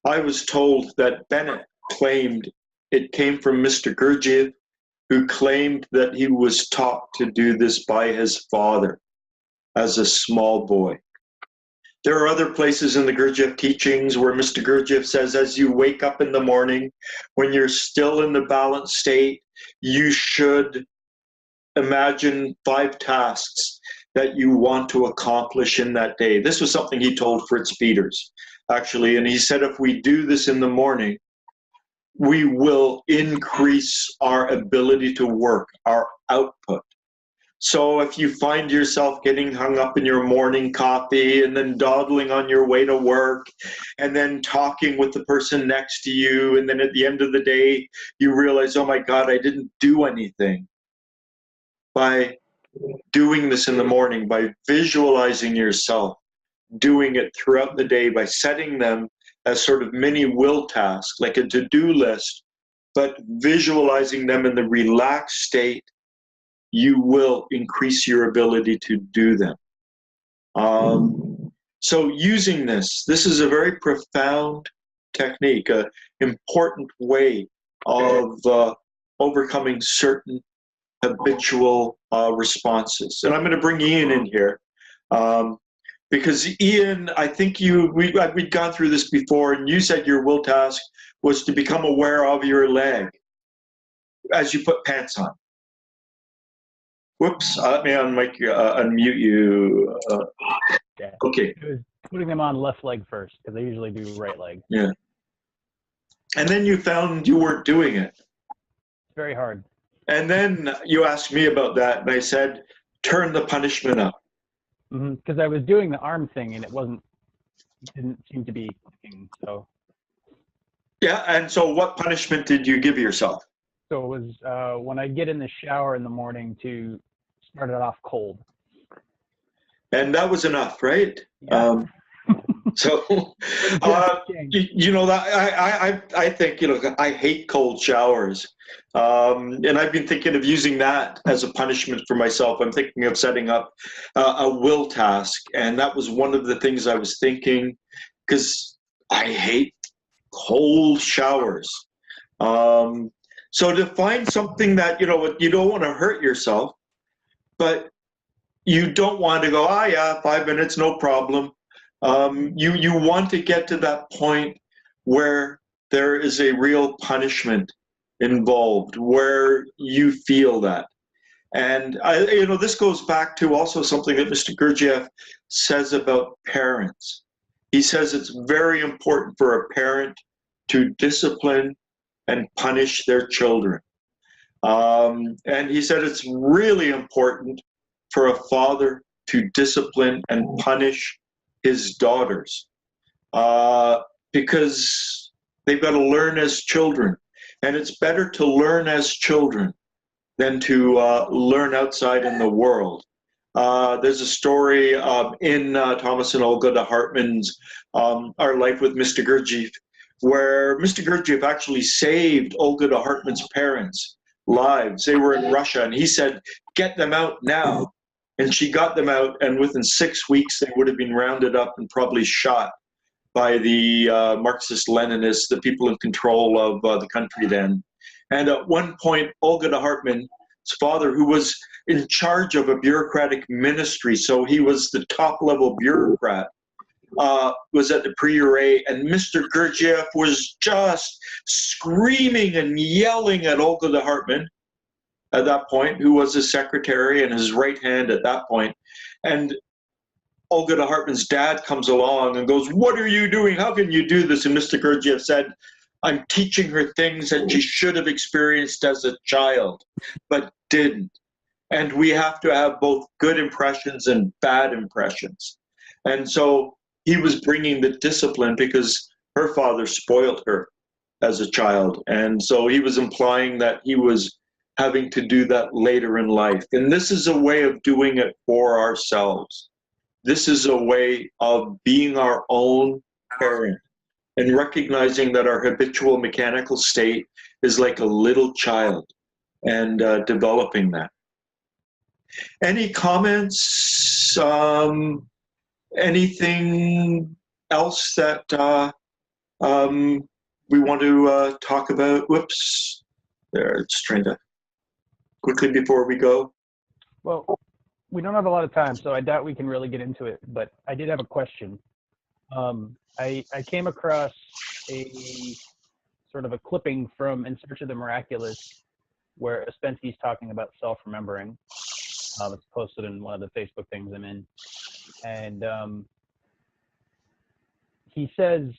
I was told that Bennett claimed it came from Mr. Gurdjieff, who claimed that he was taught to do this by his father as a small boy. There are other places in the Gurdjieff teachings where Mr. Gurdjieff says, as you wake up in the morning, when you're still in the balanced state, you should imagine 5 tasks that you want to accomplish in that day. This was something he told Fritz Peters, actually, and he said if we do this in the morning, we will increase our ability to work, our output. So if you find yourself getting hung up in your morning coffee and then dawdling on your way to work and then talking with the person next to you, and then at the end of the day, you realize, oh my God, I didn't do anything. By doing this in the morning, by visualizing yourself, doing it throughout the day, by setting them as sort of mini will tasks, like a to-do list, but visualizing them in the relaxed state, you will increase your ability to do them. So using this is a very profound technique, an important way of overcoming certain habitual responses. And I'm going to bring Ian in here. Because Ian, I think we'd gone through this before, and you said your will task was to become aware of your leg as you put pants on. Whoops, let me unmute you. Yeah. Okay. It was putting them on left leg first, because I usually do right leg. Yeah. And then you found you weren't doing it. It's very hard. And then you asked me about that, and I said, turn the punishment up. Because I was doing the arm thing, and it didn't seem to be clicking, so. Yeah, and so what punishment did you give yourself? So it was when I get in the shower in the morning to start it off cold. And that was enough, right? Yeah. So, you know, I think, you know, I hate cold showers. And I've been thinking of using that as a punishment for myself. I'm thinking of setting up a will task. And that was one of the things I was thinking, because I hate cold showers. So to find something that, you know, you don't want to hurt yourself, but you don't want to go, yeah, 5 minutes, no problem. You want to get to that point where there is a real punishment involved, where you feel that. And you know, this goes back to also something that Mr. Gurdjieff says about parents. He says it's very important for a parent to discipline and punish their children. And he said it's really important for a father to discipline and punish his daughters, because they've got to learn as children. And it's better to learn as children than to learn outside in the world. There's a story in Thomas and Olga de Hartmann's Our Life with Mr. Gurdjieff, where Mr. Gurdjieff actually saved Olga de Hartmann's parents' lives. They were in Russia, and he said, get them out now. And she got them out, and within 6 weeks, they would have been rounded up and probably shot by the Marxist-Leninists, the people in control of the country then. And at one point, Olga de Hartmann's father, who was in charge of a bureaucratic ministry, so he was the top-level bureaucrat, was at the prieuré, and Mr. Gurdjieff was just screaming and yelling at Olga de Hartmann at that point, who was his secretary and his right hand at that point. And Olga de Hartmann's dad comes along and goes, "What are you doing? How can you do this?" And Mr. Gurdjieff said, "I'm teaching her things that she should have experienced as a child, but didn't. And we have to have both good impressions and bad impressions." And so he was bringing the discipline because her father spoiled her as a child. And so he was implying that he was having to do that later in life. And this is a way of doing it for ourselves. This is a way of being our own parent and recognizing that our habitual mechanical state is like a little child, and developing that. Any comments? Anything else that we want to talk about? Whoops. There, just trying to quickly before we go. Well, we don't have a lot of time, so I doubt we can really get into it, but I did have a question. I came across a sort of a clipping from In Search of the Miraculous where Ouspensky's talking about self-remembering. It's posted in one of the Facebook things I'm in. And he says,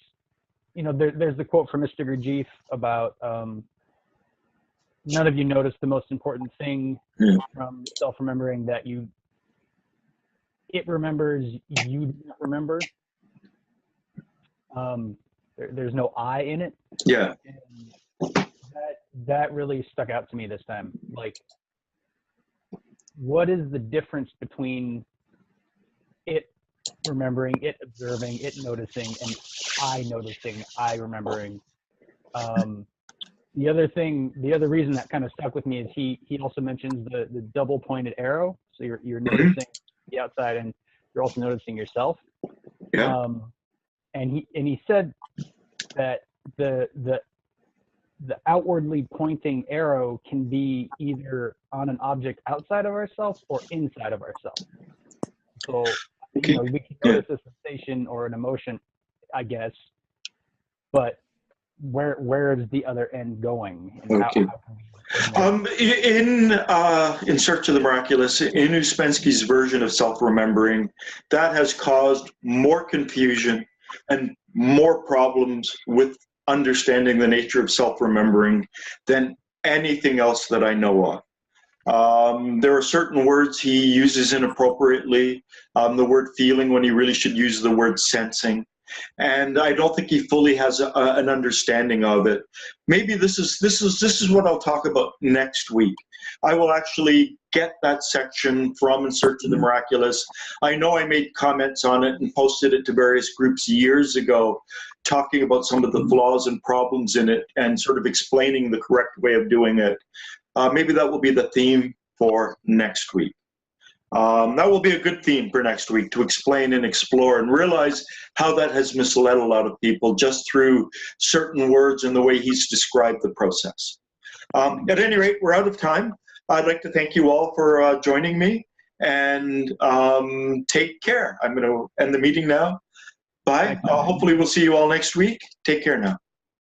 you know, there's the quote from Mr. Gurdjieff about none of you notice the most important thing from self-remembering, that it remembers, you do not remember. There's no I in it. Yeah. And that really stuck out to me this time. Like, what is the difference between it remembering, it observing, it noticing, and I noticing, I remembering? The other reason that kind of stuck with me is he also mentions the double pointed arrow. So you're noticing the outside and you're also noticing yourself. Yeah. And he said that the outwardly pointing arrow can be either on an object outside of ourselves or inside of ourselves. So you know, we can notice a sensation or an emotion, I guess, but where is the other end going? And Okay. In Search of the Miraculous, in Ouspensky's version of self-remembering, that has caused more confusion and more problems with understanding the nature of self-remembering than anything else that I know of. There are certain words he uses inappropriately, the word feeling when he really should use the word sensing. And I don't think he fully has an understanding of it. Maybe this is what I'll talk about next week. I will actually get that section from In Search of the Miraculous. I know I made comments on it and posted it to various groups years ago, talking about some of the flaws and problems in it and sort of explaining the correct way of doing it. Maybe that will be the theme for next week. That will be a good theme for next week, to explain and explore and realize how that has misled a lot of people just through certain words and the way he's described the process. At any rate, we're out of time. I'd like to thank you all for joining me, and take care. I'm going to end the meeting now. Bye. Hopefully we'll see you all next week. Take care now.